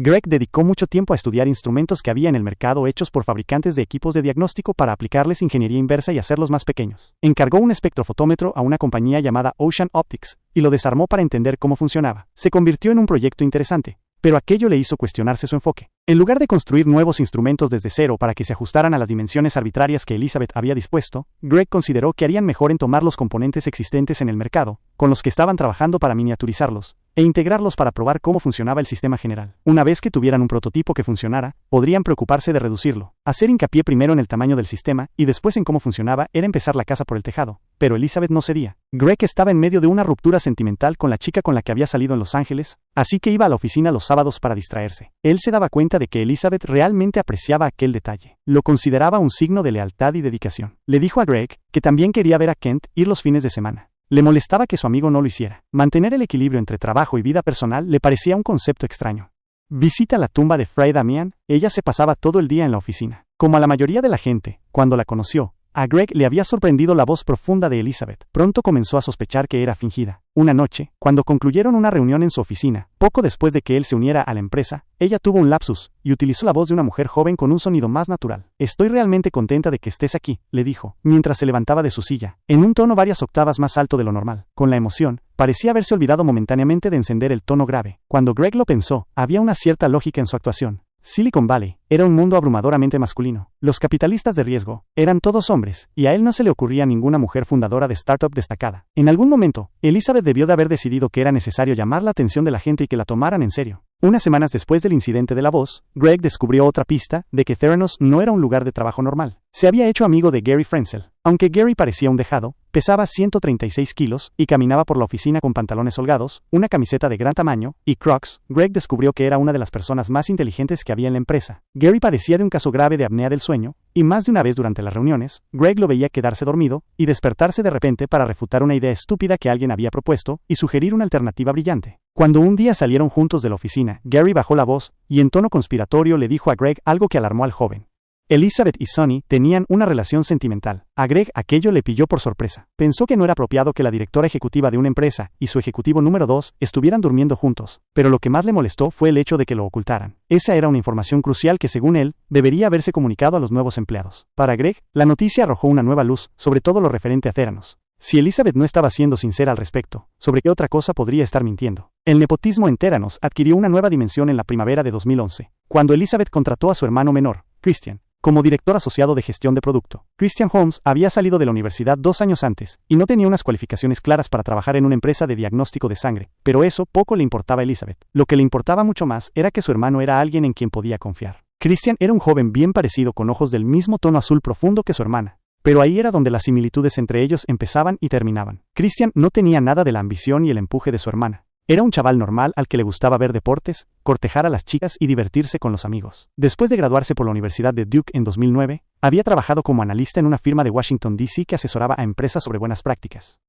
Speaker 1: Greg dedicó mucho tiempo a estudiar instrumentos que había en el mercado hechos por fabricantes de equipos de diagnóstico para aplicarles ingeniería inversa y hacerlos más pequeños. Encargó un espectrofotómetro a una compañía llamada Ocean Optics y lo desarmó para entender cómo funcionaba. Se convirtió en un proyecto interesante, pero aquello le hizo cuestionarse su enfoque. En lugar de construir nuevos instrumentos desde cero para que se ajustaran a las dimensiones arbitrarias que Elizabeth había dispuesto, Greg consideró que harían mejor en tomar los componentes existentes en el mercado, con los que estaban trabajando para miniaturizarlos, e integrarlos para probar cómo funcionaba el sistema general. Una vez que tuvieran un prototipo que funcionara, podrían preocuparse de reducirlo. Hacer hincapié primero en el tamaño del sistema y después en cómo funcionaba era empezar la casa por el tejado. Pero Elizabeth no cedía. Greg estaba en medio de una ruptura sentimental con la chica con la que había salido en Los Ángeles, así que iba a la oficina los sábados para distraerse. Él se daba cuenta de que Elizabeth realmente apreciaba aquel detalle. Lo consideraba un signo de lealtad y dedicación. Le dijo a Greg que también quería ver a Kent ir los fines de semana. Le molestaba que su amigo no lo hiciera. Mantener el equilibrio entre trabajo y vida personal le parecía un concepto extraño. Visita la tumba de Fray Damián. Ella se pasaba todo el día en la oficina. Como a la mayoría de la gente, cuando la conoció, a Greg le había sorprendido la voz profunda de Elizabeth. Pronto comenzó a sospechar que era fingida. Una noche, cuando concluyeron una reunión en su oficina, poco después de que él se uniera a la empresa, ella tuvo un lapsus y utilizó la voz de una mujer joven con un sonido más natural. «Estoy realmente contenta de que estés aquí», le dijo, mientras se levantaba de su silla, en un tono varias octavas más alto de lo normal. Con la emoción, parecía haberse olvidado momentáneamente de encender el tono grave. Cuando Greg lo pensó, había una cierta lógica en su actuación. Silicon Valley era un mundo abrumadoramente masculino. Los capitalistas de riesgo eran todos hombres, y a él no se le ocurría ninguna mujer fundadora de startup destacada. En algún momento, Elizabeth debió de haber decidido que era necesario llamar la atención de la gente y que la tomaran en serio. Unas semanas después del incidente de la voz, Greg descubrió otra pista de que Theranos no era un lugar de trabajo normal. Se había hecho amigo de Gary Frenzel. Aunque Gary parecía un dejado, pesaba 136 kilos y caminaba por la oficina con pantalones holgados, una camiseta de gran tamaño y Crocs. Greg descubrió que era una de las personas más inteligentes que había en la empresa. Gary padecía de un caso grave de apnea del sueño, y más de una vez durante las reuniones, Greg lo veía quedarse dormido y despertarse de repente para refutar una idea estúpida que alguien había propuesto y sugerir una alternativa brillante. Cuando un día salieron juntos de la oficina, Gary bajó la voz y en tono conspiratorio le dijo a Greg algo que alarmó al joven. Elizabeth y Sonny tenían una relación sentimental. A Greg aquello le pilló por sorpresa. Pensó que no era apropiado que la directora ejecutiva de una empresa y su ejecutivo número 2 estuvieran durmiendo juntos, pero lo que más le molestó fue el hecho de que lo ocultaran. Esa era una información crucial que, según él, debería haberse comunicado a los nuevos empleados. Para Greg, la noticia arrojó una nueva luz, sobre todo lo referente a Theranos. Si Elizabeth no estaba siendo sincera al respecto, ¿sobre qué otra cosa podría estar mintiendo? El nepotismo en Theranos adquirió una nueva dimensión en la primavera de 2011, cuando Elizabeth contrató a su hermano menor, Christian, como director asociado de gestión de producto. Christian Holmes había salido de la universidad 2 años antes, y no tenía unas cualificaciones claras para trabajar en una empresa de diagnóstico de sangre, pero eso poco le importaba a Elizabeth. Lo que le importaba mucho más era que su hermano era alguien en quien podía confiar. Christian era un joven bien parecido con ojos del mismo tono azul profundo que su hermana. Pero ahí era donde las similitudes entre ellos empezaban y terminaban. Christian no tenía nada de la ambición y el empuje de su hermana. Era un chaval normal al que le gustaba ver deportes, cortejar a las chicas y divertirse con los amigos. Después de graduarse por la Universidad de Duke en 2009, había trabajado como analista en una firma de Washington, D.C. que asesoraba a empresas sobre buenas prácticas.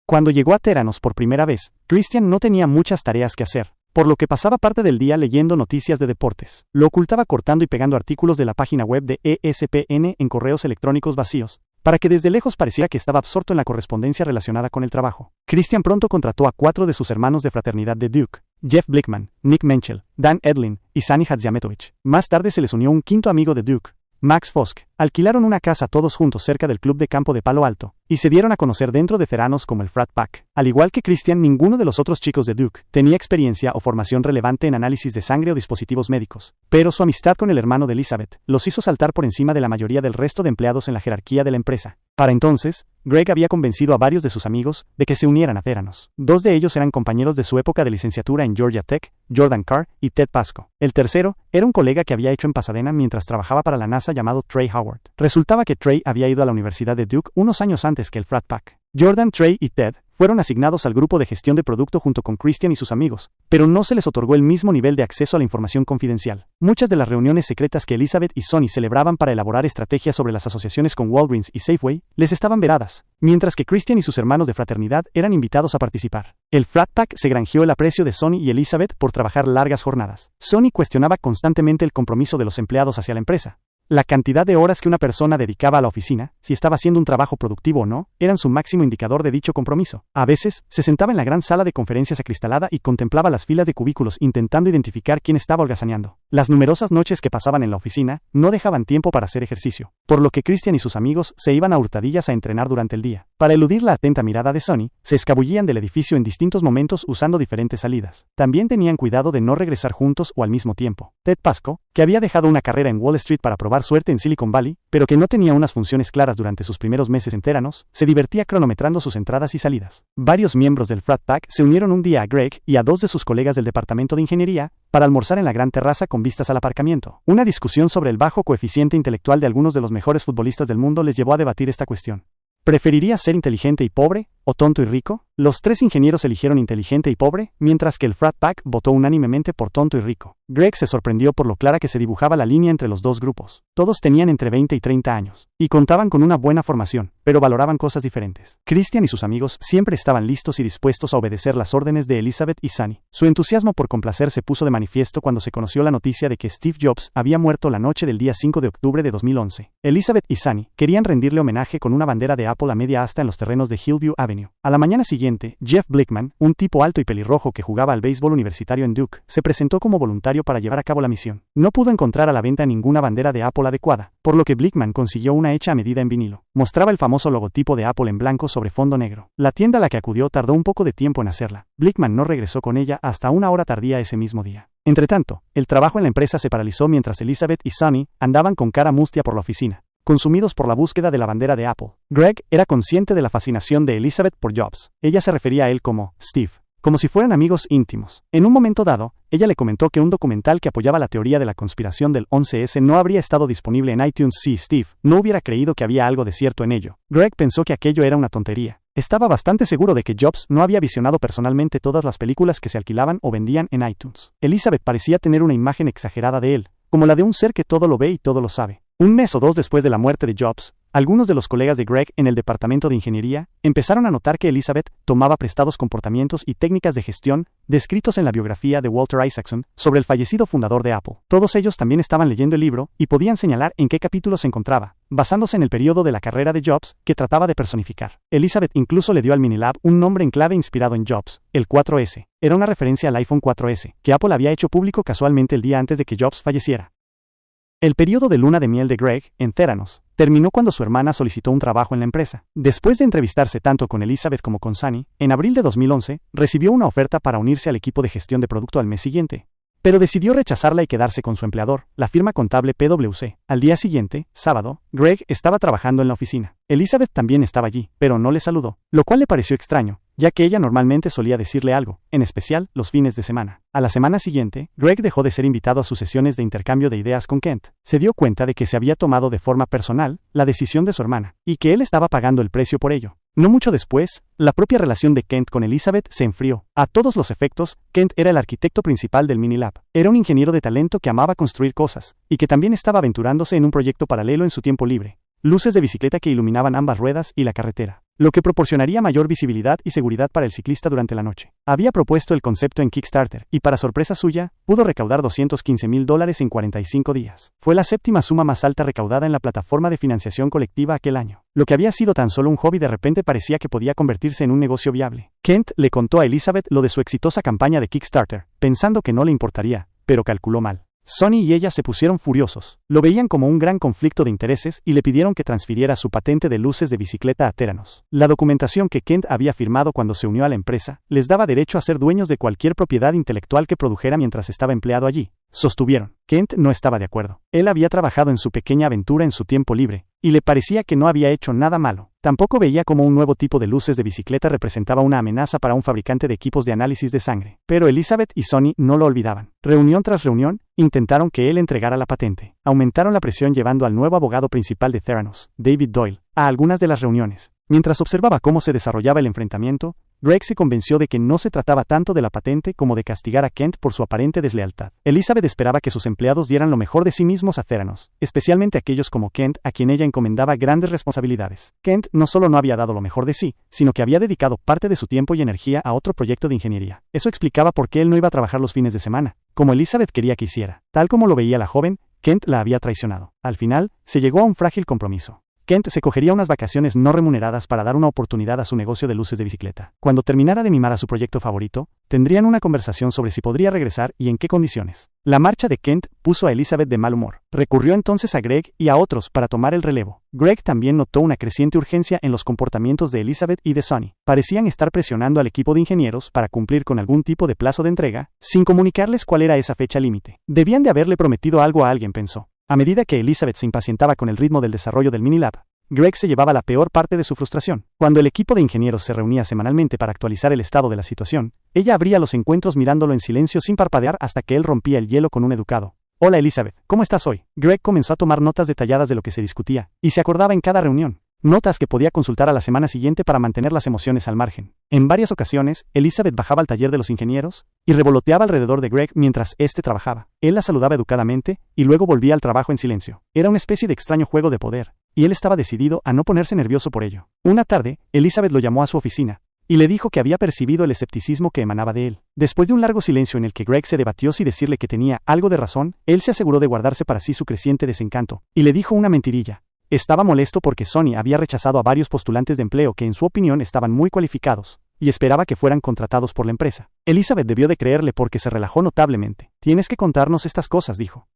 Speaker 1: Cuando llegó a Theranos por primera vez, Christian no tenía muchas tareas que hacer, por lo que pasaba parte del día leyendo noticias de deportes. Lo ocultaba cortando y pegando artículos de la página web de ESPN en correos electrónicos vacíos, para que desde lejos pareciera que estaba absorto en la correspondencia relacionada con el trabajo. Christian pronto contrató a 4 de sus hermanos de fraternidad de Duke, Jeff Blickman, Nick Menchel, Dan Edlin y Sani Hadziametovich. Más tarde se les unió un quinto amigo de Duke, Max Fosk. Alquilaron una casa todos juntos cerca del club de campo de Palo Alto, y se dieron a conocer dentro de Theranos como el Frat Pack. Al igual que Christian, ninguno de los otros chicos de Duke tenía experiencia o formación relevante en análisis de sangre o dispositivos médicos, pero su amistad con el hermano de Elizabeth los hizo saltar por encima de la mayoría del resto de empleados en la jerarquía de la empresa. Para entonces, Greg había convencido a varios de sus amigos de que se unieran a Theranos. 2 de ellos eran compañeros de su época de licenciatura en Georgia Tech, Jordan Carr y Ted Pasco. El tercero era un colega que había hecho en Pasadena mientras trabajaba para la NASA llamado Trey Howard. Resultaba que Trey había ido a la Universidad de Duke unos años antes que el Frat Pack. Jordan, Trey y Ted fueron asignados al grupo de gestión de producto junto con Christian y sus amigos, pero no se les otorgó el mismo nivel de acceso a la información confidencial. Muchas de las reuniones secretas que Elizabeth y Sonny celebraban para elaborar estrategias sobre las asociaciones con Walgreens y Safeway les estaban vedadas, mientras que Christian y sus hermanos de fraternidad eran invitados a participar. El Frat Pack se granjeó el aprecio de Sonny y Elizabeth por trabajar largas jornadas. Sonny cuestionaba constantemente el compromiso de los empleados hacia la empresa. La cantidad de horas que una persona dedicaba a la oficina, si estaba haciendo un trabajo productivo o no, eran su máximo indicador de dicho compromiso. A veces, se sentaba en la gran sala de conferencias acristalada y contemplaba las filas de cubículos intentando identificar quién estaba holgazaneando. Las numerosas noches que pasaban en la oficina no dejaban tiempo para hacer ejercicio, por lo que Christian y sus amigos se iban a hurtadillas a entrenar durante el día. Para eludir la atenta mirada de Sonny, se escabullían del edificio en distintos momentos usando diferentes salidas. También tenían cuidado de no regresar juntos o al mismo tiempo. Ted Pasco, que había dejado una carrera en Wall Street para probar suerte en Silicon Valley, pero que no tenía unas funciones claras durante sus primeros meses en Theranos, se divertía cronometrando sus entradas y salidas. Varios miembros del Frat Pack se unieron un día a Greg y a 2 de sus colegas del departamento de ingeniería para almorzar en la gran terraza con vistas al aparcamiento. Una discusión sobre el bajo coeficiente intelectual de algunos de los mejores futbolistas del mundo les llevó a debatir esta cuestión. ¿Preferirías ser inteligente y pobre, o tonto y rico? Los 3 ingenieros eligieron inteligente y pobre, mientras que el Frat Pack votó unánimemente por tonto y rico. Greg se sorprendió por lo clara que se dibujaba la línea entre los dos grupos. Todos tenían entre 20 y 30 años, y contaban con una buena formación, pero valoraban cosas diferentes. Christian y sus amigos siempre estaban listos y dispuestos a obedecer las órdenes de Elizabeth y Sonny. Su entusiasmo por complacer se puso de manifiesto cuando se conoció la noticia de que Steve Jobs había muerto la noche del día 5 de octubre de 2011. Elizabeth y Sonny querían rendirle homenaje con una bandera de Apple a media asta en los terrenos de Hillview Avenue. A la mañana siguiente, Jeff Blickman, un tipo alto y pelirrojo que jugaba al béisbol universitario en Duke, se presentó como voluntario para llevar a cabo la misión. No pudo encontrar a la venta ninguna bandera de Apple adecuada, por lo que Blickman consiguió una hecha a medida en vinilo. Mostraba el famoso logotipo de Apple en blanco sobre fondo negro. La tienda a la que acudió tardó un poco de tiempo en hacerla. Blickman no regresó con ella hasta una hora tardía ese mismo día. Entretanto, el trabajo en la empresa se paralizó mientras Elizabeth y Sonny andaban con cara mustia por la oficina, consumidos por la búsqueda de la bandera de Apple. Greg era consciente de la fascinación de Elizabeth por Jobs. Ella se refería a él como Steve, como si fueran amigos íntimos. En un momento dado, ella le comentó que un documental que apoyaba la teoría de la conspiración del 11S no habría estado disponible en iTunes si Steve no hubiera creído que había algo de cierto en ello. Greg pensó que aquello era una tontería. Estaba bastante seguro de que Jobs no había visionado personalmente todas las películas que se alquilaban o vendían en iTunes. Elizabeth parecía tener una imagen exagerada de él, como la de un ser que todo lo ve y todo lo sabe. Un mes o 2 después de la muerte de Jobs, algunos de los colegas de Greg en el departamento de ingeniería empezaron a notar que Elizabeth tomaba prestados comportamientos y técnicas de gestión descritos en la biografía de Walter Isaacson sobre el fallecido fundador de Apple. Todos ellos también estaban leyendo el libro y podían señalar en qué capítulo se encontraba, basándose en el periodo de la carrera de Jobs que trataba de personificar. Elizabeth incluso le dio al Minilab un nombre en clave inspirado en Jobs, el 4S. Era una referencia al iPhone 4S, que Apple había hecho público casualmente el día antes de que Jobs falleciera. El periodo de luna de miel de Greg, en Theranos, terminó cuando su hermana solicitó un trabajo en la empresa. Después de entrevistarse tanto con Elizabeth como con Sonny, en abril de 2011, recibió una oferta para unirse al equipo de gestión de producto al mes siguiente. pero decidió rechazarla y quedarse con su empleador, la firma contable PwC. Al día siguiente, sábado, Greg estaba trabajando en la oficina. Elizabeth también estaba allí, pero no le saludó, lo cual le pareció extraño, ya que ella normalmente solía decirle algo, en especial los fines de semana. A la semana siguiente, Greg dejó de ser invitado a sus sesiones de intercambio de ideas con Kent. Se dio cuenta de que se había tomado de forma personal la decisión de su hermana, y que él estaba pagando el precio por ello. No mucho después, la propia relación de Kent con Elizabeth se enfrió. A todos los efectos, Kent era el arquitecto principal del Minilab. Era un ingeniero de talento que amaba construir cosas, y que también estaba aventurándose en un proyecto paralelo en su tiempo libre. Luces de bicicleta que iluminaban ambas ruedas y la carretera, lo que proporcionaría mayor visibilidad y seguridad para el ciclista durante la noche. Había propuesto el concepto en Kickstarter, y para sorpresa suya, pudo recaudar $215,000 en 45 días. Fue la séptima suma más alta recaudada en la plataforma de financiación colectiva aquel año. Lo que había sido tan solo un hobby de repente parecía que podía convertirse en un negocio viable. Kent le contó a Elizabeth lo de su exitosa campaña de Kickstarter, pensando que no le importaría, pero calculó mal. Sonny y ella se pusieron furiosos. Lo veían como un gran conflicto de intereses y le pidieron que transfiriera su patente de luces de bicicleta a Theranos. La documentación que Kent había firmado cuando se unió a la empresa les daba derecho a ser dueños de cualquier propiedad intelectual que produjera mientras estaba empleado allí, sostuvieron. Kent no estaba de acuerdo. Él había trabajado en su pequeña aventura en su tiempo libre, y le parecía que no había hecho nada malo. Tampoco veía como un nuevo tipo de luces de bicicleta representaba una amenaza para un fabricante de equipos de análisis de sangre. Pero Elizabeth y Sonny no lo olvidaban. Reunión tras reunión, intentaron que él entregara la patente. Aumentaron la presión llevando al nuevo abogado principal de Theranos, David Doyle, a algunas de las reuniones. Mientras observaba cómo se desarrollaba el enfrentamiento, Greg se convenció de que no se trataba tanto de la patente como de castigar a Kent por su aparente deslealtad. Elizabeth esperaba que sus empleados dieran lo mejor de sí mismos a Theranos, especialmente aquellos como Kent, a quien ella encomendaba grandes responsabilidades. Kent no solo no había dado lo mejor de sí, sino que había dedicado parte de su tiempo y energía a otro proyecto de ingeniería. Eso explicaba por qué él no iba a trabajar los fines de semana, como Elizabeth quería que hiciera. Tal como lo veía la joven, Kent la había traicionado. Al final, se llegó a un frágil compromiso. Kent se cogería unas vacaciones no remuneradas para dar una oportunidad a su negocio de luces de bicicleta. Cuando terminara de mimar a su proyecto favorito, tendrían una conversación sobre si podría regresar y en qué condiciones. La marcha de Kent puso a Elizabeth de mal humor. Recurrió entonces a Greg y a otros para tomar el relevo. Greg también notó una creciente urgencia en los comportamientos de Elizabeth y de Sonny. Parecían estar presionando al equipo de ingenieros para cumplir con algún tipo de plazo de entrega, sin comunicarles cuál era esa fecha límite. Debían de haberle prometido algo a alguien, pensó. A medida que Elizabeth se impacientaba con el ritmo del desarrollo del Minilab, Greg se llevaba la peor parte de su frustración. Cuando el equipo de ingenieros se reunía semanalmente para actualizar el estado de la situación, ella abría los encuentros mirándolo en silencio sin parpadear hasta que él rompía el hielo con un educado: «Hola Elizabeth, ¿cómo estás hoy?». Greg comenzó a tomar notas detalladas de lo que se discutía, y se acordaba en cada reunión. Notas que podía consultar a la semana siguiente para mantener las emociones al margen. En varias ocasiones, Elizabeth bajaba al taller de los ingenieros y revoloteaba alrededor de Greg mientras éste trabajaba. Él la saludaba educadamente y luego volvía al trabajo en silencio. Era una especie de extraño juego de poder, y él estaba decidido a no ponerse nervioso por ello. Una tarde, Elizabeth lo llamó a su oficina y le dijo que había percibido el escepticismo que emanaba de él. Después de un largo silencio en el que Greg se debatió si decirle que tenía algo de razón, él se aseguró de guardarse para sí su creciente desencanto, y le dijo una mentirilla. Estaba molesto porque Sonny había rechazado a varios postulantes de empleo que en su opinión estaban muy cualificados, y esperaba que fueran contratados por la empresa. Elizabeth debió de creerle porque se relajó notablemente. «Tienes que contarnos estas cosas», dijo.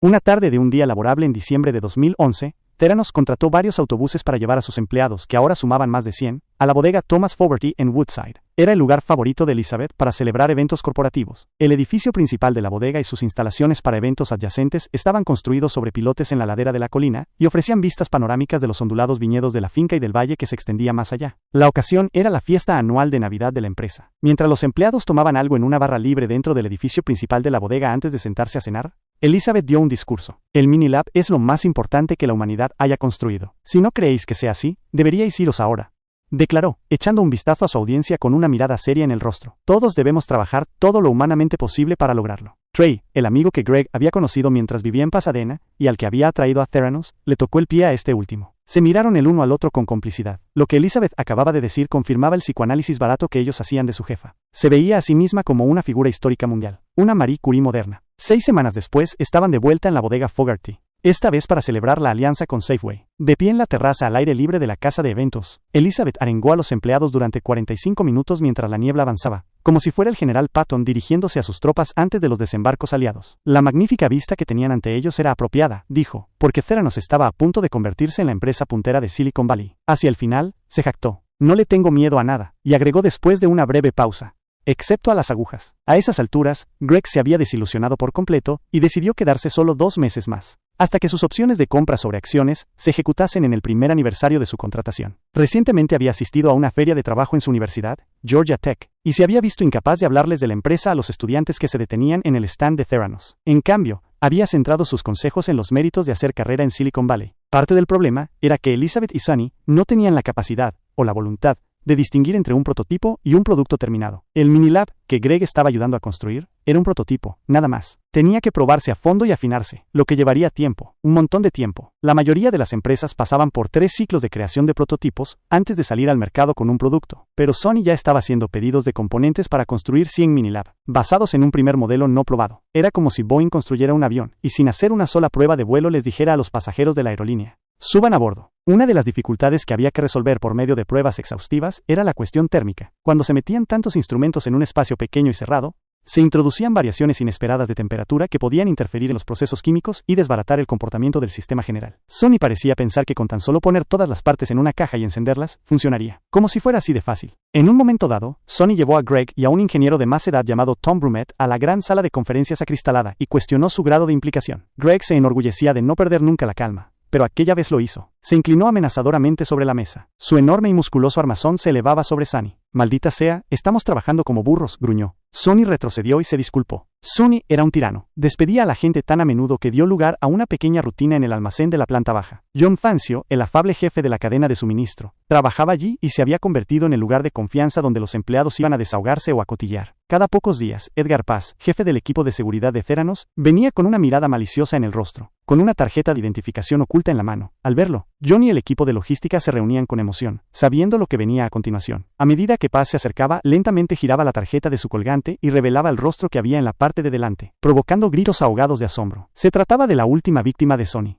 Speaker 1: Una tarde de un día laborable en diciembre de 2011, Theranos contrató varios autobuses para llevar a sus empleados, que ahora sumaban más de 100, a la bodega Thomas Fogarty en Woodside. Era el lugar favorito de Elizabeth para celebrar eventos corporativos. El edificio principal de la bodega y sus instalaciones para eventos adyacentes estaban construidos sobre pilotes en la ladera de la colina y ofrecían vistas panorámicas de los ondulados viñedos de la finca y del valle que se extendía más allá. La ocasión era la fiesta anual de Navidad de la empresa. Mientras los empleados tomaban algo en una barra libre dentro del edificio principal de la bodega antes de sentarse a cenar, Elizabeth dio un discurso. «El Minilab es lo más importante que la humanidad haya construido. Si no creéis que sea así, deberíais iros ahora», declaró, echando un vistazo a su audiencia con una mirada seria en el rostro. «Todos debemos trabajar todo lo humanamente posible para lograrlo». Trey, el amigo que Greg había conocido mientras vivía en Pasadena, y al que había atraído a Theranos, le tocó el pie a este último. Se miraron el uno al otro con complicidad. Lo que Elizabeth acababa de decir confirmaba el psicoanálisis barato que ellos hacían de su jefa. Se veía a sí misma como una figura histórica mundial, una Marie Curie moderna. 6 semanas después, estaban de vuelta en la bodega Fogarty, esta vez para celebrar la alianza con Safeway. De pie en la terraza al aire libre de la casa de eventos, Elizabeth arengó a los empleados durante 45 minutos mientras la niebla avanzaba, como si fuera el general Patton dirigiéndose a sus tropas antes de los desembarcos aliados. La magnífica vista que tenían ante ellos era apropiada, dijo, porque Theranos estaba a punto de convertirse en la empresa puntera de Silicon Valley. Hacia el final, se jactó: «No le tengo miedo a nada», y agregó después de una breve pausa: excepto a las agujas. A esas alturas, Greg se había desilusionado por completo y decidió quedarse solo 2 meses más, hasta que sus opciones de compra sobre acciones se ejecutasen en el primer aniversario de su contratación. Recientemente había asistido a una feria de trabajo en su universidad, Georgia Tech, y se había visto incapaz de hablarles de la empresa a los estudiantes que se detenían en el stand de Theranos. En cambio, había centrado sus consejos en los méritos de hacer carrera en Silicon Valley. Parte del problema era que Elizabeth y Sonny no tenían la capacidad, o la voluntad, de distinguir entre un prototipo y un producto terminado. El Minilab, que Greg estaba ayudando a construir, era un prototipo, nada más. Tenía que probarse a fondo y afinarse, lo que llevaría tiempo, un montón de tiempo. La mayoría de las empresas pasaban por 3 ciclos de creación de prototipos antes de salir al mercado con un producto, pero Sonny ya estaba haciendo pedidos de componentes para construir 100 Minilab, basados en un primer modelo no probado. Era como si Boeing construyera un avión, y sin hacer una sola prueba de vuelo les dijera a los pasajeros de la aerolínea: suban a bordo. Una de las dificultades que había que resolver por medio de pruebas exhaustivas era la cuestión térmica. Cuando se metían tantos instrumentos en un espacio pequeño y cerrado, se introducían variaciones inesperadas de temperatura que podían interferir en los procesos químicos y desbaratar el comportamiento del sistema general. Sonny parecía pensar que con tan solo poner todas las partes en una caja y encenderlas, funcionaría. Como si fuera así de fácil. En un momento dado, Sonny llevó a Greg y a un ingeniero de más edad llamado Tom Brumet a la gran sala de conferencias acristalada y cuestionó su grado de implicación. Greg se enorgullecía de no perder nunca la calma, pero aquella vez lo hizo. Se inclinó amenazadoramente sobre la mesa. Su enorme y musculoso armazón se elevaba sobre Sonny. «Maldita sea, estamos trabajando como burros», gruñó. Sonny retrocedió y se disculpó. Sonny era un tirano. Despedía a la gente tan a menudo que dio lugar a una pequeña rutina en el almacén de la planta baja. John Fancio, el afable jefe de la cadena de suministro, trabajaba allí y se había convertido en el lugar de confianza donde los empleados iban a desahogarse o a cotillar. Cada pocos días, Edgar Paz, jefe del equipo de seguridad de Theranos, venía con una mirada maliciosa en el rostro, con una tarjeta de identificación oculta en la mano. Al verlo, John y el equipo de logística se reunían con emoción, sabiendo lo que venía a continuación. A medida que Paz se acercaba, lentamente giraba la tarjeta de su colgante y revelaba el rostro que había en la parte de delante, provocando gritos ahogados de asombro. Se trataba de la última víctima de Sonny.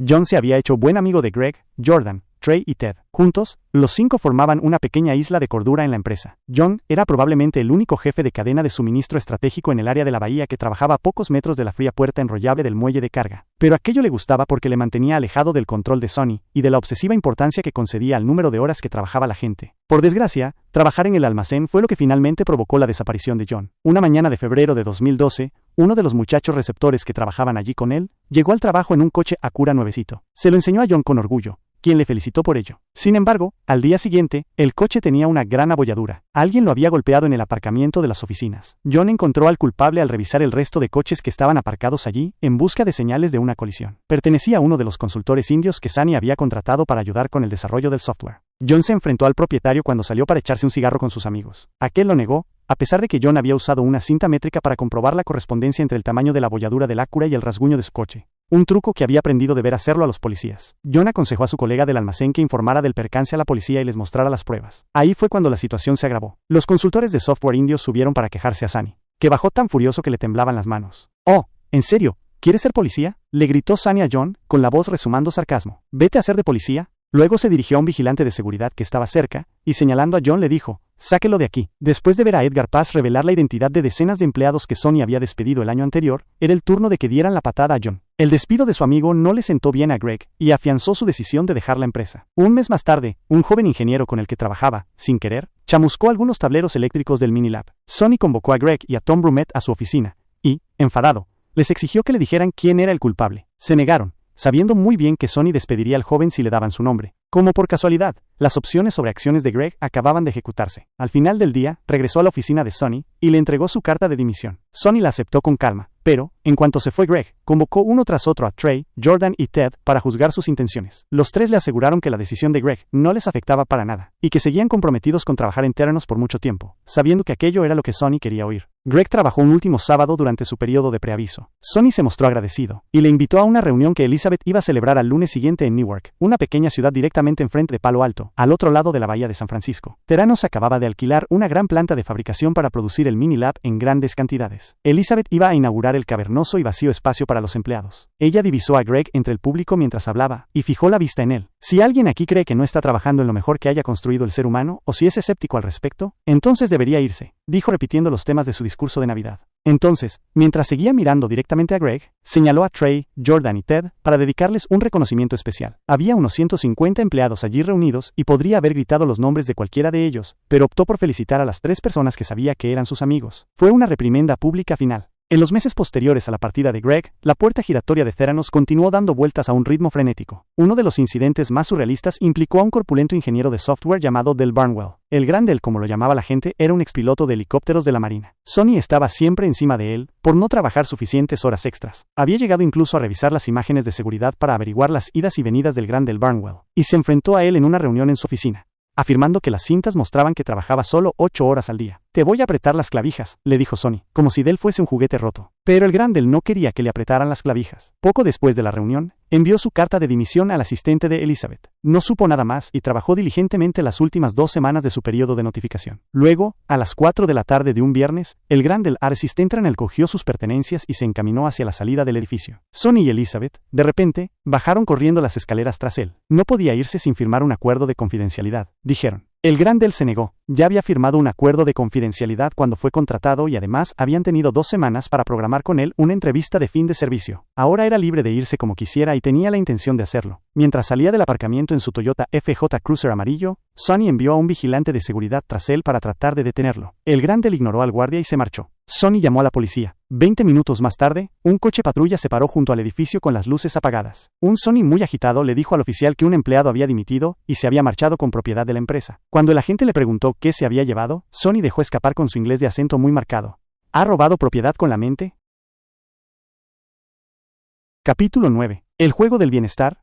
Speaker 1: John se había hecho buen amigo de Greg, Jordan, Trey y Ted. Juntos, los 5 formaban una pequeña isla de cordura en la empresa. John era probablemente el único jefe de cadena de suministro estratégico en el área de la bahía que trabajaba a pocos metros de la fría puerta enrollable del muelle de carga. Pero aquello le gustaba porque le mantenía alejado del control de Sonny y de la obsesiva importancia que concedía al número de horas que trabajaba la gente. Por desgracia, trabajar en el almacén fue lo que finalmente provocó la desaparición de John. Una mañana de febrero de 2012, uno de los muchachos receptores que trabajaban allí con él llegó al trabajo en un coche Acura nuevecito. Se lo enseñó a John con orgullo, quien le felicitó por ello. Sin embargo, al día siguiente, el coche tenía una gran abolladura. Alguien lo había golpeado en el aparcamiento de las oficinas. John encontró al culpable al revisar el resto de coches que estaban aparcados allí, en busca de señales de una colisión. Pertenecía a uno de los consultores indios que Sonny había contratado para ayudar con el desarrollo del software. John se enfrentó al propietario cuando salió para echarse un cigarro con sus amigos. Aquel lo negó, a pesar de que John había usado una cinta métrica para comprobar la correspondencia entre el tamaño de la abolladura del Acura y el rasguño de su coche. Un truco que había aprendido deber hacerlo a los policías. John aconsejó a su colega del almacén que informara del percance a la policía y les mostrara las pruebas. Ahí fue cuando la situación se agravó. Los consultores de software indios subieron para quejarse a Sonny, que bajó tan furioso que le temblaban las manos. «Oh, ¿en serio? ¿Quieres ser policía?», le gritó Sonny a John, con la voz resumando sarcasmo. «Vete a ser de policía». Luego se dirigió a un vigilante de seguridad que estaba cerca, y señalando a John le dijo: «Sáquelo de aquí». Después de ver a Edgar Paz revelar la identidad de decenas de empleados que Sonny había despedido el año anterior, era el turno de que dieran la patada a John. El despido de su amigo no le sentó bien a Greg, y afianzó su decisión de dejar la empresa. Un mes más tarde, un joven ingeniero con el que trabajaba, sin querer, chamuscó algunos tableros eléctricos del Minilab. Sonny convocó a Greg y a Tom Brumet a su oficina, y, enfadado, les exigió que le dijeran quién era el culpable. Se negaron, sabiendo muy bien que Sonny despediría al joven si le daban su nombre. Como por casualidad, las opciones sobre acciones de Greg acababan de ejecutarse. Al final del día, regresó a la oficina de Sonny y le entregó su carta de dimisión. Sonny la aceptó con calma, pero, en cuanto se fue Greg, convocó uno tras otro a Trey, Jordan y Ted para juzgar sus intenciones. Los 3 le aseguraron que la decisión de Greg no les afectaba para nada, y que seguían comprometidos con trabajar en Theranos por mucho tiempo, sabiendo que aquello era lo que Sonny quería oír. Greg trabajó un último sábado durante su periodo de preaviso. Sonny se mostró agradecido, y le invitó a una reunión que Elizabeth iba a celebrar al lunes siguiente en Newark, una pequeña ciudad directamente enfrente de Palo Alto, al otro lado de la bahía de San Francisco. Theranos acababa de alquilar una gran planta de fabricación para producir el Minilab en grandes cantidades. Elizabeth iba a inaugurar el cavernoso y vacío espacio para los empleados. Ella divisó a Greg entre el público mientras hablaba, y fijó la vista en él. Si alguien aquí cree que no está trabajando en lo mejor que haya construido el ser humano, o si es escéptico al respecto, entonces debería irse, dijo repitiendo los temas de su discurso de Navidad. Entonces, mientras seguía mirando directamente a Greg, señaló a Trey, Jordan y Ted para dedicarles un reconocimiento especial. Había unos 150 empleados allí reunidos y podría haber gritado los nombres de cualquiera de ellos, pero optó por felicitar a las 3 personas que sabía que eran sus amigos. Fue una reprimenda pública final. En los meses posteriores a la partida de Greg, la puerta giratoria de Theranos continuó dando vueltas a un ritmo frenético. Uno de los incidentes más surrealistas implicó a un corpulento ingeniero de software llamado Del Barnwell. El Gran Del, como lo llamaba la gente, era un expiloto de helicópteros de la Marina. Sony estaba siempre encima de él, por no trabajar suficientes horas extras. Había llegado incluso a revisar las imágenes de seguridad para averiguar las idas y venidas del Gran Del Barnwell, y se enfrentó a él en una reunión en su oficina, afirmando que las cintas mostraban que trabajaba solo 8 horas al día. Te voy a apretar las clavijas, le dijo Sony, como si Del fuese un juguete roto. Pero el Gran Del no quería que le apretaran las clavijas. Poco después de la reunión, envió su carta de dimisión al asistente de Elizabeth. No supo nada más y trabajó diligentemente las últimas 2 semanas de su periodo de notificación. Luego, a las 4 de la tarde de un viernes, el Gran Del Assistant cogió sus pertenencias y se encaminó hacia la salida del edificio. Sony y Elizabeth, de repente, bajaron corriendo las escaleras tras él. No podía irse sin firmar un acuerdo de confidencialidad, dijeron. El Gran Del se negó. Ya había firmado un acuerdo de confidencialidad cuando fue contratado y además habían tenido 2 semanas para programar con él una entrevista de fin de servicio. Ahora era libre de irse como quisiera y tenía la intención de hacerlo. Mientras salía del aparcamiento en su Toyota FJ Cruiser amarillo, Sony envió a un vigilante de seguridad tras él para tratar de detenerlo. El Gran Del ignoró al guardia y se marchó. Sony llamó a la policía. 20 minutos más tarde, un coche patrulla se paró junto al edificio con las luces apagadas. Un Sony muy agitado le dijo al oficial que un empleado había dimitido y se había marchado con propiedad de la empresa. Cuando el agente le preguntó qué se había llevado, Sony dejó escapar con su inglés de acento muy marcado. ¿Ha robado propiedad con la mente? Capítulo 9. El juego del bienestar.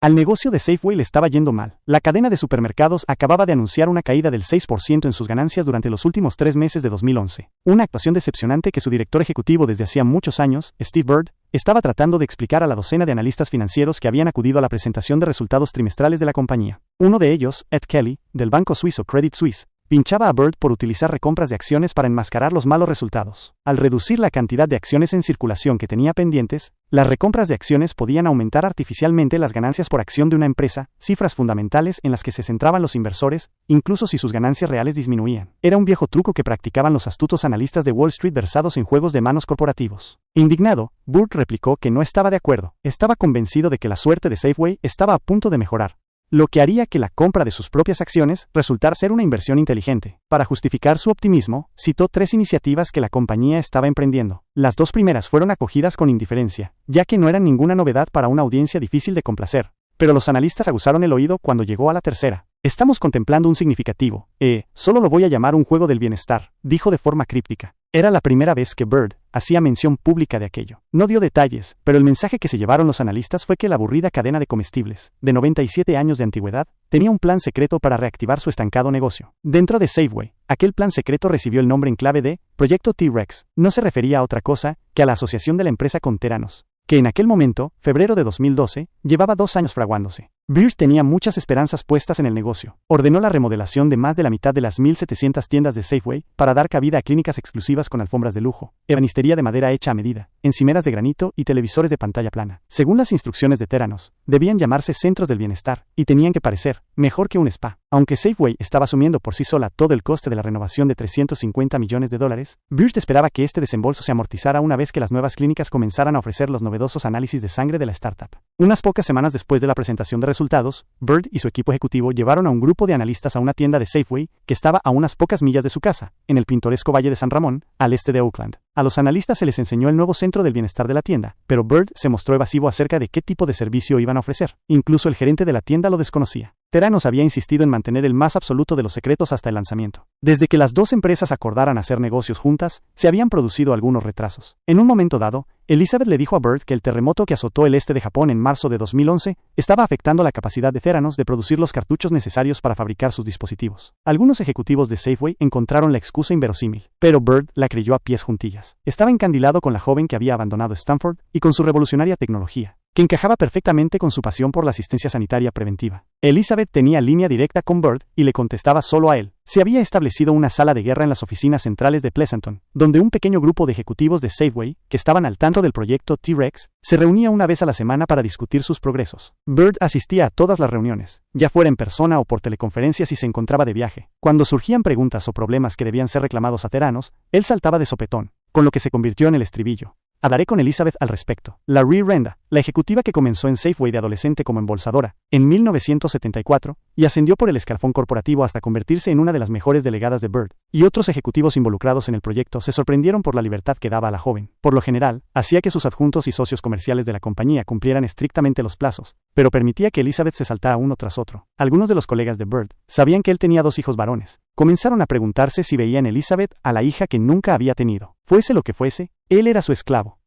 Speaker 1: Al negocio de Safeway le estaba yendo mal. La cadena de supermercados acababa de anunciar una caída del 6% en sus ganancias durante los últimos 3 meses de 2011. Una actuación decepcionante que su director ejecutivo desde hacía muchos años, Steve Bird, estaba tratando de explicar a la docena de analistas financieros que habían acudido a la presentación de resultados trimestrales de la compañía. Uno de ellos, Ed Kelly, del banco suizo Credit Suisse, pinchaba a Bird por utilizar recompras de acciones para enmascarar los malos resultados. Al reducir la cantidad de acciones en circulación que tenía pendientes, las recompras de acciones podían aumentar artificialmente las ganancias por acción de una empresa, cifras fundamentales en las que se centraban los inversores, incluso si sus ganancias reales disminuían. Era un viejo truco que practicaban los astutos analistas de Wall Street versados en juegos de manos corporativos. Indignado, Bird replicó que no estaba de acuerdo. Estaba convencido de que la suerte de Safeway estaba a punto de mejorar, lo que haría que la compra de sus propias acciones resultara ser una inversión inteligente. Para justificar su optimismo, citó 3 iniciativas que la compañía estaba emprendiendo. Las 2 primeras fueron acogidas con indiferencia, ya que no eran ninguna novedad para una audiencia difícil de complacer. Pero los analistas aguzaron el oído cuando llegó a la tercera. Estamos contemplando un significativo, solo lo voy a llamar un juego del bienestar, dijo de forma críptica. Era la primera vez que Bird hacía mención pública de aquello. No dio detalles, pero el mensaje que se llevaron los analistas fue que la aburrida cadena de comestibles, de 97 años de antigüedad, tenía un plan secreto para reactivar su estancado negocio. Dentro de Safeway, aquel plan secreto recibió el nombre en clave de Proyecto T-Rex. No se refería a otra cosa que a la asociación de la empresa con Theranos, que en aquel momento, febrero de 2012, llevaba 2 años fraguándose. Bird tenía muchas esperanzas puestas en el negocio. Ordenó la remodelación de más de la mitad de las 1,700 tiendas de Safeway para dar cabida a clínicas exclusivas con alfombras de lujo, ebanistería de madera hecha a medida, encimeras de granito y televisores de pantalla plana. Según las instrucciones de Theranos, debían llamarse centros del bienestar y tenían que parecer mejor que un spa. Aunque Safeway estaba asumiendo por sí sola todo el coste de la renovación de $350 millones, Bird esperaba que este desembolso se amortizara una vez que las nuevas clínicas comenzaran a ofrecer los novedosos análisis de sangre de la startup. Unas pocas semanas después de la presentación de resultados, Bird y su equipo ejecutivo llevaron a un grupo de analistas a una tienda de Safeway que estaba a unas pocas millas de su casa, en el pintoresco Valle de San Ramón, al este de Oakland. A los analistas se les enseñó el nuevo centro del bienestar de la tienda, pero Bird se mostró evasivo acerca de qué tipo de servicio iban a ofrecer. Incluso el gerente de la tienda lo desconocía. Theranos había insistido en mantener el más absoluto de los secretos hasta el lanzamiento. Desde que las 2 empresas acordaran hacer negocios juntas, se habían producido algunos retrasos. En un momento dado, Elizabeth le dijo a Bird que el terremoto que azotó el este de Japón en marzo de 2011 estaba afectando la capacidad de Theranos de producir los cartuchos necesarios para fabricar sus dispositivos. Algunos ejecutivos de Safeway encontraron la excusa inverosímil, pero Bird la creyó a pies juntillas. Estaba encandilado con la joven que había abandonado Stanford y con su revolucionaria tecnología. que encajaba perfectamente con su pasión por la asistencia sanitaria preventiva. Elizabeth tenía línea directa con Bird y le contestaba solo a él. Se había establecido una sala de guerra en las oficinas centrales de Pleasanton, donde un pequeño grupo de ejecutivos de Safeway, que estaban al tanto del proyecto T-Rex, se reunía una vez a la semana para discutir sus progresos. Bird asistía a todas las reuniones, ya fuera en persona o por teleconferencia si se encontraba de viaje. Cuando surgían preguntas o problemas que debían ser reclamados a Theranos, él saltaba de sopetón, con lo que se convirtió en el estribillo. Hablaré con Elizabeth al respecto. Larry Renda, la ejecutiva que comenzó en Safeway de adolescente como embolsadora, en 1974, y ascendió por el escalafón corporativo hasta convertirse en una de las mejores delegadas de Bird, y otros ejecutivos involucrados en el proyecto se sorprendieron por la libertad que daba a la joven. Por lo general, hacía que sus adjuntos y socios comerciales de la compañía cumplieran estrictamente los plazos, pero permitía que Elizabeth se saltara uno tras otro. Algunos de los colegas de Bird sabían que él tenía 2 hijos varones. Comenzaron a preguntarse si veía en Elizabeth a la hija que nunca había tenido. Fuese lo que fuese, él era su esclavo.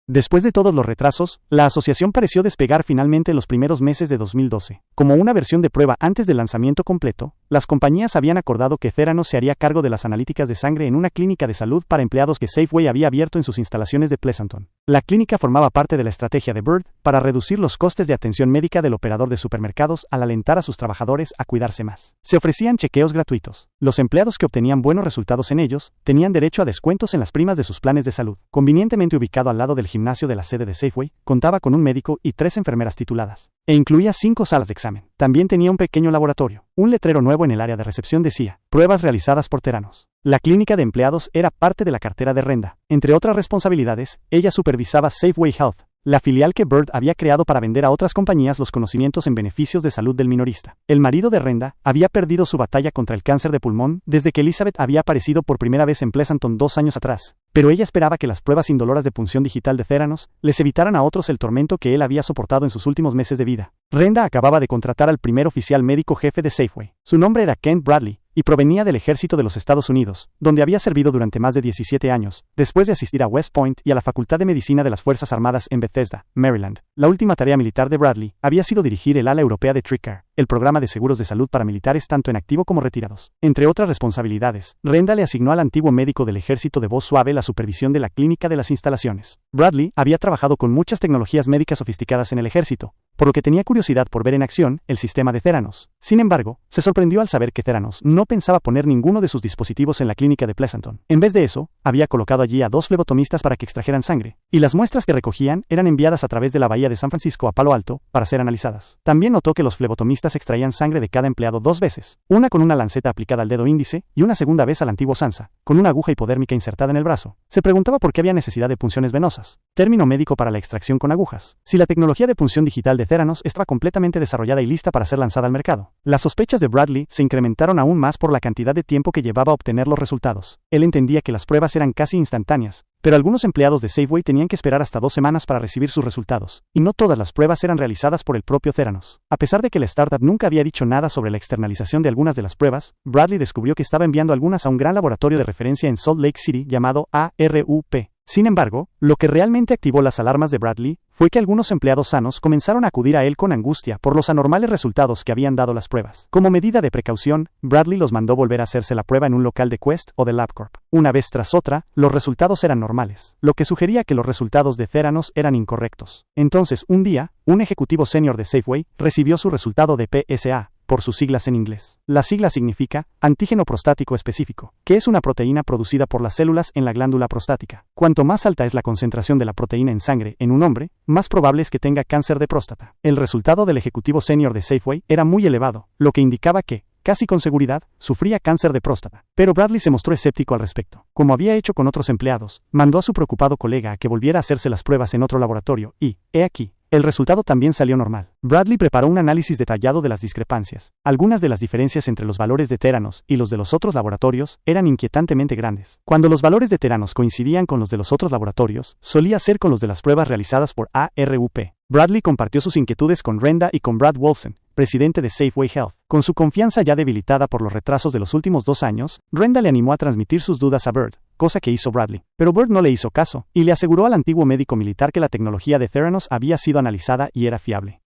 Speaker 1: Después de todos los retrasos, la asociación pareció despegar finalmente en los primeros meses de 2012. Como una versión de prueba antes del lanzamiento completo, las compañías habían acordado que Theranos se haría cargo de las analíticas de sangre en una clínica de salud para empleados que Safeway había abierto en sus instalaciones de Pleasanton. La clínica formaba parte de la estrategia de Bird para reducir los costes de atención médica del operador de supermercados al alentar a sus trabajadores a cuidarse más. Se ofrecían chequeos gratuitos. Los empleados que obtenían buenos resultados en ellos tenían derecho a descuentos en las primas de sus planes de salud. Convenientemente ubicado al lado del gimnasio de la sede de Safeway, contaba con un médico y 3 enfermeras tituladas, e incluía 5 salas de examen. También tenía un pequeño laboratorio. Un letrero nuevo en el área de recepción decía: pruebas realizadas por Theranos. La clínica de empleados era parte de la cartera de Renda. Entre otras responsabilidades, ella supervisaba Safeway Health, la filial que Bird había creado para vender a otras compañías los conocimientos en beneficios de salud del minorista. El marido de Renda había perdido su batalla contra el cáncer de pulmón desde que Elizabeth había aparecido por primera vez en Pleasanton 2 años atrás, pero ella esperaba que las pruebas indoloras de punción digital de Theranos les evitaran a otros el tormento que él había soportado en sus últimos meses de vida. Renda acababa de contratar al primer oficial médico jefe de Safeway. Su nombre era Kent Bradley, y provenía del ejército de los Estados Unidos, donde había servido durante más de 17 años, después de asistir a West Point y a la Facultad de Medicina de las Fuerzas Armadas en Bethesda, Maryland. La última tarea militar de Bradley había sido dirigir el ala europea de TRICARE, el programa de seguros de salud para militares tanto en activo como retirados. Entre otras responsabilidades, Renda le asignó al antiguo médico del ejército de voz suave la supervisión de la clínica de las instalaciones. Bradley había trabajado con muchas tecnologías médicas sofisticadas en el ejército, por lo que tenía curiosidad por ver en acción el sistema de Theranos. Sin embargo, se sorprendió al saber que Theranos no pensaba poner ninguno de sus dispositivos en la clínica de Pleasanton. En vez de eso, había colocado allí a 2 flebotomistas para que extrajeran sangre, y las muestras que recogían eran enviadas a través de la bahía de San Francisco a Palo Alto para ser analizadas. También notó que los flebotomistas extraían sangre de cada empleado 2 veces, una con una lanceta aplicada al dedo índice y una segunda vez al antiguo Sansa, con una aguja hipodérmica insertada en el brazo. Se preguntaba por qué había necesidad de punciones venosas, término médico para la extracción con agujas, si la tecnología de punción digital de Theranos estaba completamente desarrollada y lista para ser lanzada al mercado. Las sospechas de Bradley se incrementaron aún más por la cantidad de tiempo que llevaba a obtener los resultados. Él entendía que las pruebas eran casi instantáneas, pero algunos empleados de Safeway tenían que esperar hasta 2 semanas para recibir sus resultados, y no todas las pruebas eran realizadas por el propio Theranos. A pesar de que la startup nunca había dicho nada sobre la externalización de algunas de las pruebas, Bradley descubrió que estaba enviando algunas a un gran laboratorio de referencia en Salt Lake City llamado ARUP. Sin embargo, lo que realmente activó las alarmas de Bradley fue que algunos empleados sanos comenzaron a acudir a él con angustia por los anormales resultados que habían dado las pruebas. Como medida de precaución, Bradley los mandó volver a hacerse la prueba en un local de Quest o de LabCorp. Una vez tras otra, los resultados eran normales, lo que sugería que los resultados de Theranos eran incorrectos. Entonces, un día, un ejecutivo senior de Safeway recibió su resultado de PSA, por sus siglas en inglés. La sigla significa antígeno prostático específico, que es una proteína producida por las células en la glándula prostática. Cuanto más alta es la concentración de la proteína en sangre en un hombre, más probable es que tenga cáncer de próstata. El resultado del ejecutivo senior de Safeway era muy elevado, lo que indicaba que, casi con seguridad, sufría cáncer de próstata. Pero Bradley se mostró escéptico al respecto. Como había hecho con otros empleados, mandó a su preocupado colega a que volviera a hacerse las pruebas en otro laboratorio y, he aquí, el resultado también salió normal. Bradley preparó un análisis detallado de las discrepancias. Algunas de las diferencias entre los valores de Theranos y los de los otros laboratorios eran inquietantemente grandes. Cuando los valores de Theranos coincidían con los de los otros laboratorios, solía ser con los de las pruebas realizadas por ARUP. Bradley compartió sus inquietudes con Renda y con Brad Wolfson, presidente de Safeway Health. Con su confianza ya debilitada por los retrasos de los últimos 2 años, Renda le animó a transmitir sus dudas a Bird, cosa que hizo Bradley. Pero Bird no le hizo caso, y le aseguró al antiguo médico militar que la tecnología de Theranos había sido analizada y era fiable.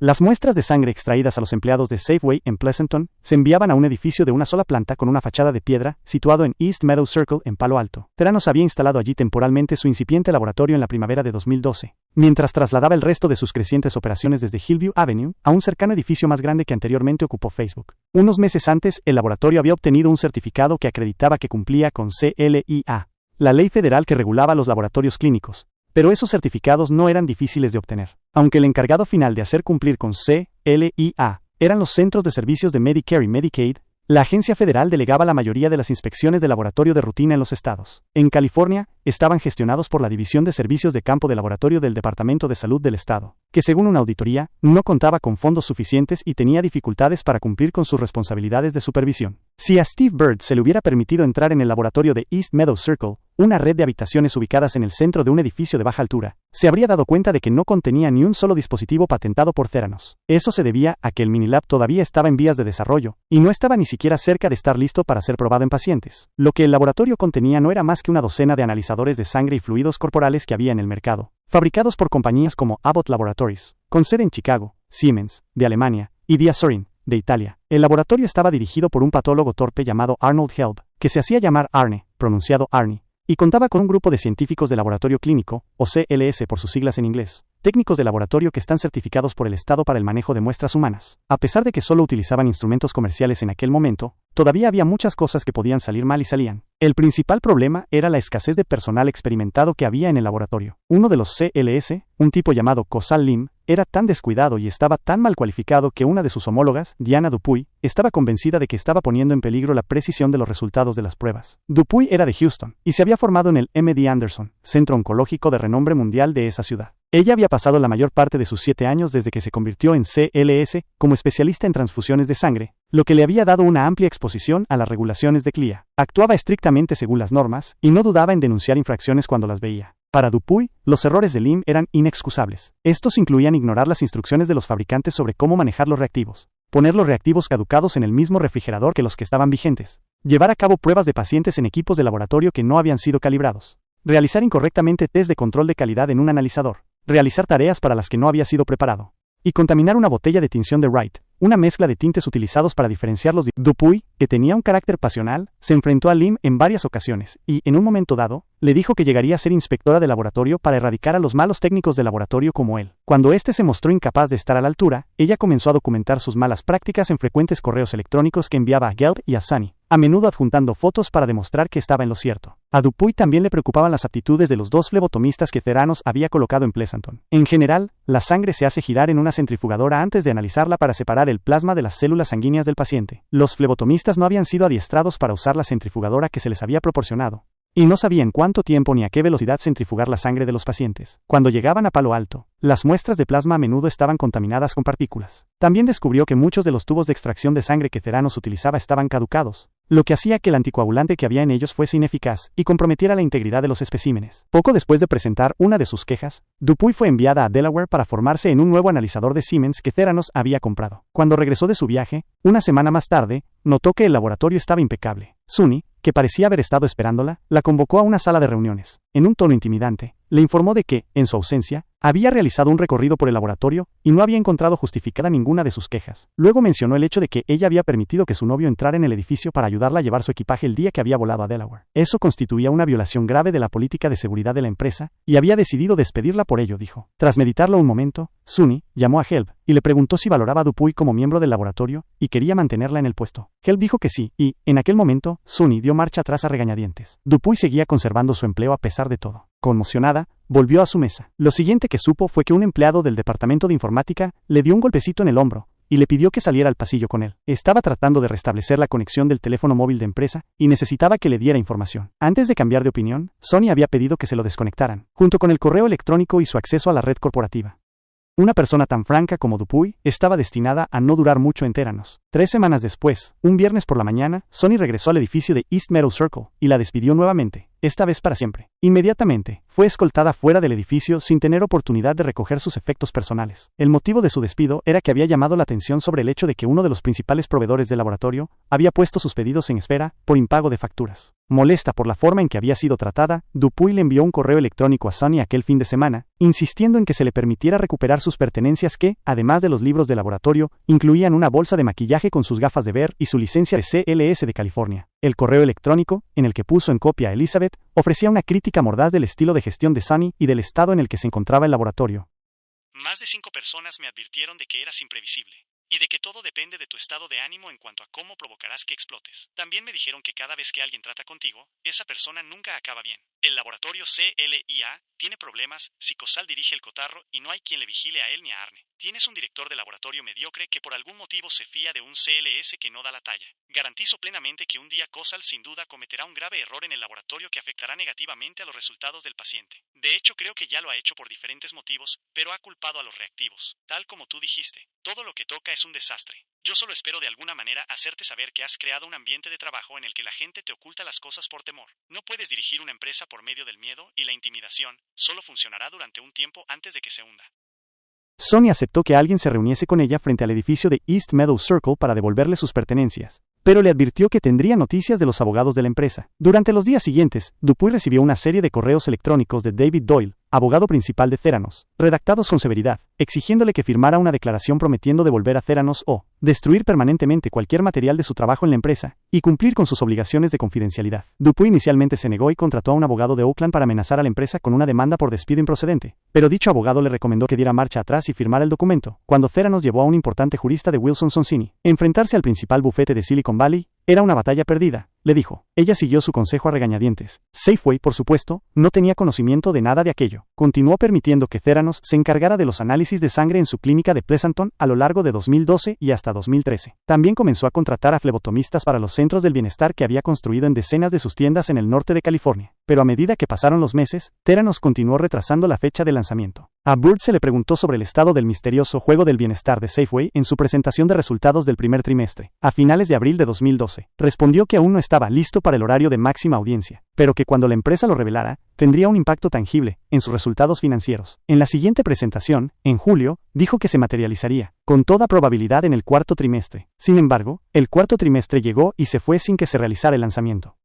Speaker 1: Las muestras de sangre extraídas a los empleados de Safeway en Pleasanton se enviaban a un edificio de una sola planta con una fachada de piedra, situado en East Meadow Circle en Palo Alto. Theranos había instalado allí temporalmente su incipiente laboratorio en la primavera de 2012, mientras trasladaba el resto de sus crecientes operaciones desde Hillview Avenue a un cercano edificio más grande que anteriormente ocupó Facebook. Unos meses antes, el laboratorio había obtenido un certificado que acreditaba que cumplía con CLIA, la ley federal que regulaba los laboratorios clínicos, pero esos certificados no eran difíciles de obtener. Aunque el encargado final de hacer cumplir con CLIA eran los centros de servicios de Medicare y Medicaid, la agencia federal delegaba la mayoría de las inspecciones de laboratorio de rutina en los estados. En California, estaban gestionados por la División de Servicios de Campo de Laboratorio del Departamento de Salud del estado, que según una auditoría, no contaba con fondos suficientes y tenía dificultades para cumplir con sus responsabilidades de supervisión. Si a Steve Bird se le hubiera permitido entrar en el laboratorio de East Meadow Circle, una red de habitaciones ubicadas en el centro de un edificio de baja altura, se habría dado cuenta de que no contenía ni un solo dispositivo patentado por Theranos. Eso se debía a que el Minilab todavía estaba en vías de desarrollo, y no estaba ni siquiera cerca de estar listo para ser probado en pacientes. Lo que el laboratorio contenía no era más que una docena de analizadores de sangre y fluidos corporales que había en el mercado, fabricados por compañías como Abbott Laboratories, con sede en Chicago, Siemens, de Alemania, y DiaSorin, de Italia. El laboratorio estaba dirigido por un patólogo torpe llamado Arnold Helb, que se hacía llamar Arne, pronunciado Arnie, y contaba con un grupo de científicos de laboratorio clínico, o CLS por sus siglas en inglés, técnicos de laboratorio que están certificados por el Estado para el manejo de muestras humanas. A pesar de que solo utilizaban instrumentos comerciales en aquel momento, todavía había muchas cosas que podían salir mal y salían. El principal problema era la escasez de personal experimentado que había en el laboratorio. Uno de los CLS, un tipo llamado Khosal Lim, era tan descuidado y estaba tan mal cualificado que una de sus homólogas, Diana Dupuy, estaba convencida de que estaba poniendo en peligro la precisión de los resultados de las pruebas. Dupuy era de Houston, y se había formado en el MD Anderson, centro oncológico de renombre mundial de esa ciudad. Ella había pasado la mayor parte de sus 7 años desde que se convirtió en CLS como especialista en transfusiones de sangre, lo que le había dado una amplia exposición a las regulaciones de CLIA. Actuaba estrictamente según las normas, y no dudaba en denunciar infracciones cuando las veía. Para Dupuy, los errores de Lim eran inexcusables. Estos incluían ignorar las instrucciones de los fabricantes sobre cómo manejar los reactivos, poner los reactivos caducados en el mismo refrigerador que los que estaban vigentes, llevar a cabo pruebas de pacientes en equipos de laboratorio que no habían sido calibrados, realizar incorrectamente test de control de calidad en un analizador, realizar tareas para las que no había sido preparado, y contaminar una botella de tinción de Wright, una mezcla de tintes utilizados para diferenciar los Dupuy, que tenía un carácter pasional, se enfrentó a Lim en varias ocasiones y, en un momento dado, le dijo que llegaría a ser inspectora de laboratorio para erradicar a los malos técnicos de laboratorio como él. Cuando éste se mostró incapaz de estar a la altura, ella comenzó a documentar sus malas prácticas en frecuentes correos electrónicos que enviaba a Gelb y a Sunny, a menudo adjuntando fotos para demostrar que estaba en lo cierto. A Dupuy también le preocupaban las aptitudes de los 2 flebotomistas que Theranos había colocado en Pleasanton. En general, la sangre se hace girar en una centrifugadora antes de analizarla para separar el plasma de las células sanguíneas del paciente. Los flebotomistas no habían sido adiestrados para usar la centrifugadora que se les había proporcionado, y no sabían cuánto tiempo ni a qué velocidad centrifugar la sangre de los pacientes. Cuando llegaban a Palo Alto, las muestras de plasma a menudo estaban contaminadas con partículas. También descubrió que muchos de los tubos de extracción de sangre que Theranos utilizaba estaban caducados, lo que hacía que el anticoagulante que había en ellos fuese ineficaz y comprometiera la integridad de los especímenes. Poco después de presentar una de sus quejas, Dupuy fue enviada a Delaware para formarse en un nuevo analizador de Siemens que Theranos había comprado. Cuando regresó de su viaje, una semana más tarde, notó que el laboratorio estaba impecable. Sunny, que parecía haber estado esperándola, la convocó a una sala de reuniones. En un tono intimidante, le informó de que, en su ausencia, había realizado un recorrido por el laboratorio y no había encontrado justificada ninguna de sus quejas. Luego mencionó el hecho de que ella había permitido que su novio entrara en el edificio para ayudarla a llevar su equipaje el día que había volado a Delaware. Eso constituía una violación grave de la política de seguridad de la empresa, y había decidido despedirla por ello, dijo. Tras meditarlo un momento, Sunny llamó a Helb y le preguntó si valoraba a Dupuy como miembro del laboratorio y quería mantenerla en el puesto. Helb dijo que sí, y, en aquel momento, Sunny dio marcha atrás a regañadientes. Dupuy seguía conservando su empleo a pesar de todo. Conmocionada, volvió a su mesa. Lo siguiente que supo fue que un empleado del departamento de informática le dio un golpecito en el hombro y le pidió que saliera al pasillo con él. Estaba tratando de restablecer la conexión del teléfono móvil de empresa y necesitaba que le diera información. Antes de cambiar de opinión, Sunny había pedido que se lo desconectaran, junto con el correo electrónico y su acceso a la red corporativa. Una persona tan franca como Dupuy estaba destinada a no durar mucho en Theranos. 3 semanas después, un viernes por la mañana, Sunny regresó al edificio de East Meadow Circle y la despidió nuevamente, esta vez para siempre. Inmediatamente, fue escoltada fuera del edificio sin tener oportunidad de recoger sus efectos personales. El motivo de su despido era que había llamado la atención sobre el hecho de que uno de los principales proveedores del laboratorio había puesto sus pedidos en espera por impago de facturas. Molesta por la forma en que había sido tratada, Dupuy le envió un correo electrónico a Sonny aquel fin de semana, insistiendo en que se le permitiera recuperar sus pertenencias que, además de los libros de laboratorio, incluían una bolsa de maquillaje con sus gafas de ver y su licencia de CLS de California. El correo electrónico, en el que puso en copia a Elizabeth, ofrecía una crítica mordaz del estilo de gestión de Sonny y del estado en el que se encontraba el laboratorio.
Speaker 2: Más de 5 personas me advirtieron de que eras imprevisible, y de que todo depende de tu estado de ánimo en cuanto a cómo provocarás que explotes. También me dijeron que cada vez que alguien trata contigo, esa persona nunca acaba bien. El laboratorio CLIA tiene problemas, Psicosal dirige el cotarro y no hay quien le vigile a él ni a Arne. Tienes un director de laboratorio mediocre que por algún motivo se fía de un CLS que no da la talla. Garantizo plenamente que un día Cosal sin duda cometerá un grave error en el laboratorio que afectará negativamente a los resultados del paciente. De hecho, creo que ya lo ha hecho por diferentes motivos, pero ha culpado a los reactivos. Tal como tú dijiste, todo lo que toca es un desastre. Yo solo espero de alguna manera hacerte saber que has creado un ambiente de trabajo en el que la gente te oculta las cosas por temor. No puedes dirigir una empresa por medio del miedo y la intimidación, solo funcionará durante un tiempo antes de que se hunda.
Speaker 1: Sonny aceptó que alguien se reuniese con ella frente al edificio de East Meadow Circle para devolverle sus pertenencias, pero le advirtió que tendría noticias de los abogados de la empresa. Durante los días siguientes, Dupuy recibió una serie de correos electrónicos de David Doyle, abogado principal de Theranos, redactados con severidad, exigiéndole que firmara una declaración prometiendo devolver a Theranos o destruir permanentemente cualquier material de su trabajo en la empresa y cumplir con sus obligaciones de confidencialidad. Dupuy inicialmente se negó y contrató a un abogado de Oakland para amenazar a la empresa con una demanda por despido improcedente, pero dicho abogado le recomendó que diera marcha atrás y firmara el documento. Cuando Theranos llevó a un importante jurista de Wilson Sonsini, enfrentarse al principal bufete de Silicon Valley era una batalla perdida, le dijo. Ella siguió su consejo a regañadientes. Safeway, por supuesto, no tenía conocimiento de nada de aquello. Continuó permitiendo que Theranos se encargara de los análisis de sangre en su clínica de Pleasanton a lo largo de 2012 y hasta 2013. También comenzó a contratar a flebotomistas para los centros del bienestar que había construido en decenas de sus tiendas en el norte de California. Pero a medida que pasaron los meses, Theranos continuó retrasando la fecha de lanzamiento. A Bird se le preguntó sobre el estado del misterioso juego del bienestar de Safeway en su presentación de resultados del primer trimestre, a finales de abril de 2012. Respondió que aún no estaba listo para el horario de máxima audiencia, pero que cuando la empresa lo revelara, tendría un impacto tangible en sus resultados financieros. En la siguiente presentación, en julio, dijo que se materializaría, con toda probabilidad en el cuarto trimestre. Sin embargo, el cuarto trimestre llegó y se fue sin que se realizara el lanzamiento.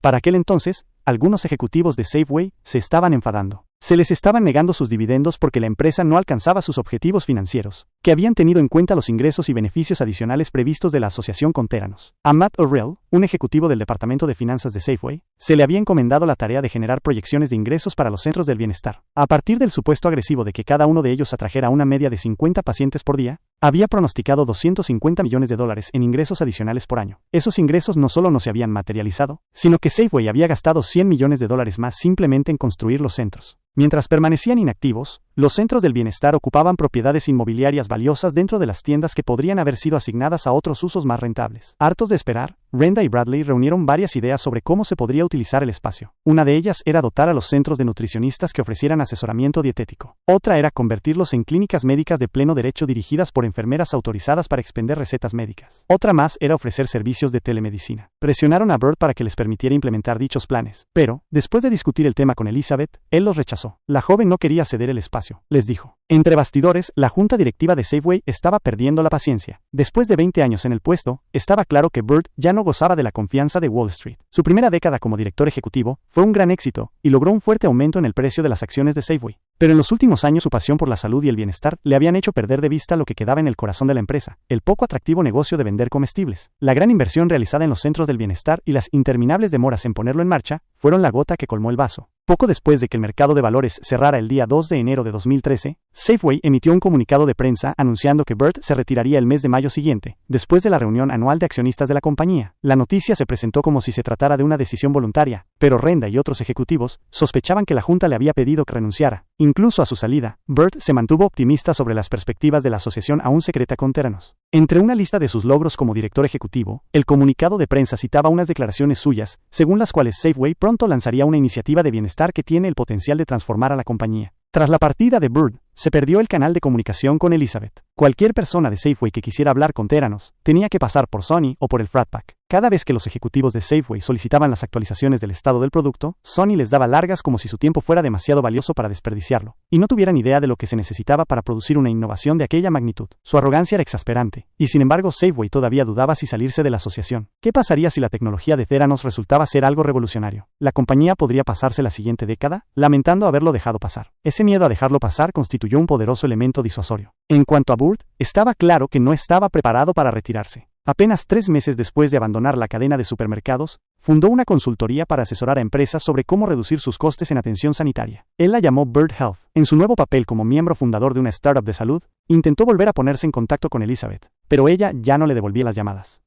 Speaker 1: Para aquel entonces, algunos ejecutivos de Safeway se estaban enfadando. Se les estaban negando sus dividendos porque la empresa no alcanzaba sus objetivos financieros, que habían tenido en cuenta los ingresos y beneficios adicionales previstos de la asociación con Theranos. A Matt O'Rell, un ejecutivo del departamento de finanzas de Safeway, se le había encomendado la tarea de generar proyecciones de ingresos para los centros del bienestar. A partir del supuesto agresivo de que cada uno de ellos atrajera una media de 50 pacientes por día, había pronosticado $250 millones en ingresos adicionales por año. Esos ingresos no solo no se habían materializado, sino que Safeway había gastado $100 millones más simplemente en construir los centros. Mientras permanecían inactivos, los centros del bienestar ocupaban propiedades inmobiliarias valiosas dentro de las tiendas que podrían haber sido asignadas a otros usos más rentables. Hartos de esperar, Renda y Bradley reunieron varias ideas sobre cómo se podría utilizar el espacio. Una de ellas era dotar a los centros de nutricionistas que ofrecieran asesoramiento dietético. Otra era convertirlos en clínicas médicas de pleno derecho dirigidas por enfermeras autorizadas para expender recetas médicas. Otra más era ofrecer servicios de telemedicina. Presionaron a Bird para que les permitiera implementar dichos planes, pero, después de discutir el tema con Elizabeth, él los rechazó. La joven no quería ceder el espacio, les dijo. Entre bastidores, la junta directiva de Safeway estaba perdiendo la paciencia. Después de 20 años en el puesto, estaba claro que Bird ya no gozaba de la confianza de Wall Street. Su primera década como director ejecutivo fue un gran éxito y logró un fuerte aumento en el precio de las acciones de Safeway. Pero en los últimos años su pasión por la salud y el bienestar le habían hecho perder de vista lo que quedaba en el corazón de la empresa, el poco atractivo negocio de vender comestibles. La gran inversión realizada en los centros del bienestar y las interminables demoras en ponerlo en marcha fueron la gota que colmó el vaso. Poco después de que el mercado de valores cerrara el día 2 de enero de 2013, Safeway emitió un comunicado de prensa anunciando que Bird se retiraría el mes de mayo siguiente, después de la reunión anual de accionistas de la compañía. La noticia se presentó como si se tratara de una decisión voluntaria, pero Renda y otros ejecutivos sospechaban que la junta le había pedido que renunciara. Incluso a su salida, Bird se mantuvo optimista sobre las perspectivas de la asociación aún secreta con Theranos. Entre una lista de sus logros como director ejecutivo, el comunicado de prensa citaba unas declaraciones suyas, según las cuales Safeway pronto lanzaría una iniciativa de bienestar que tiene el potencial de transformar a la compañía. Tras la partida de Bird, se perdió el canal de comunicación con Elizabeth. Cualquier persona de Safeway que quisiera hablar con Theranos tenía que pasar por Sonny o por el Frat Pack. Cada vez que los ejecutivos de Safeway solicitaban las actualizaciones del estado del producto, Sonny les daba largas como si su tiempo fuera demasiado valioso para desperdiciarlo, y no tuvieran idea de lo que se necesitaba para producir una innovación de aquella magnitud. Su arrogancia era exasperante, y sin embargo Safeway todavía dudaba si salirse de la asociación. ¿Qué pasaría si la tecnología de Theranos resultaba ser algo revolucionario? La compañía podría pasarse la siguiente década lamentando haberlo dejado pasar. Ese miedo a dejarlo pasar constituyó un poderoso elemento disuasorio. En cuanto a Burt, estaba claro que no estaba preparado para retirarse. Apenas 3 meses después de abandonar la cadena de supermercados, fundó una consultoría para asesorar a empresas sobre cómo reducir sus costes en atención sanitaria. Él la llamó Bird Health. En su nuevo papel como miembro fundador de una startup de salud, intentó volver a ponerse en contacto con Elizabeth, pero ella ya no le devolvía las llamadas.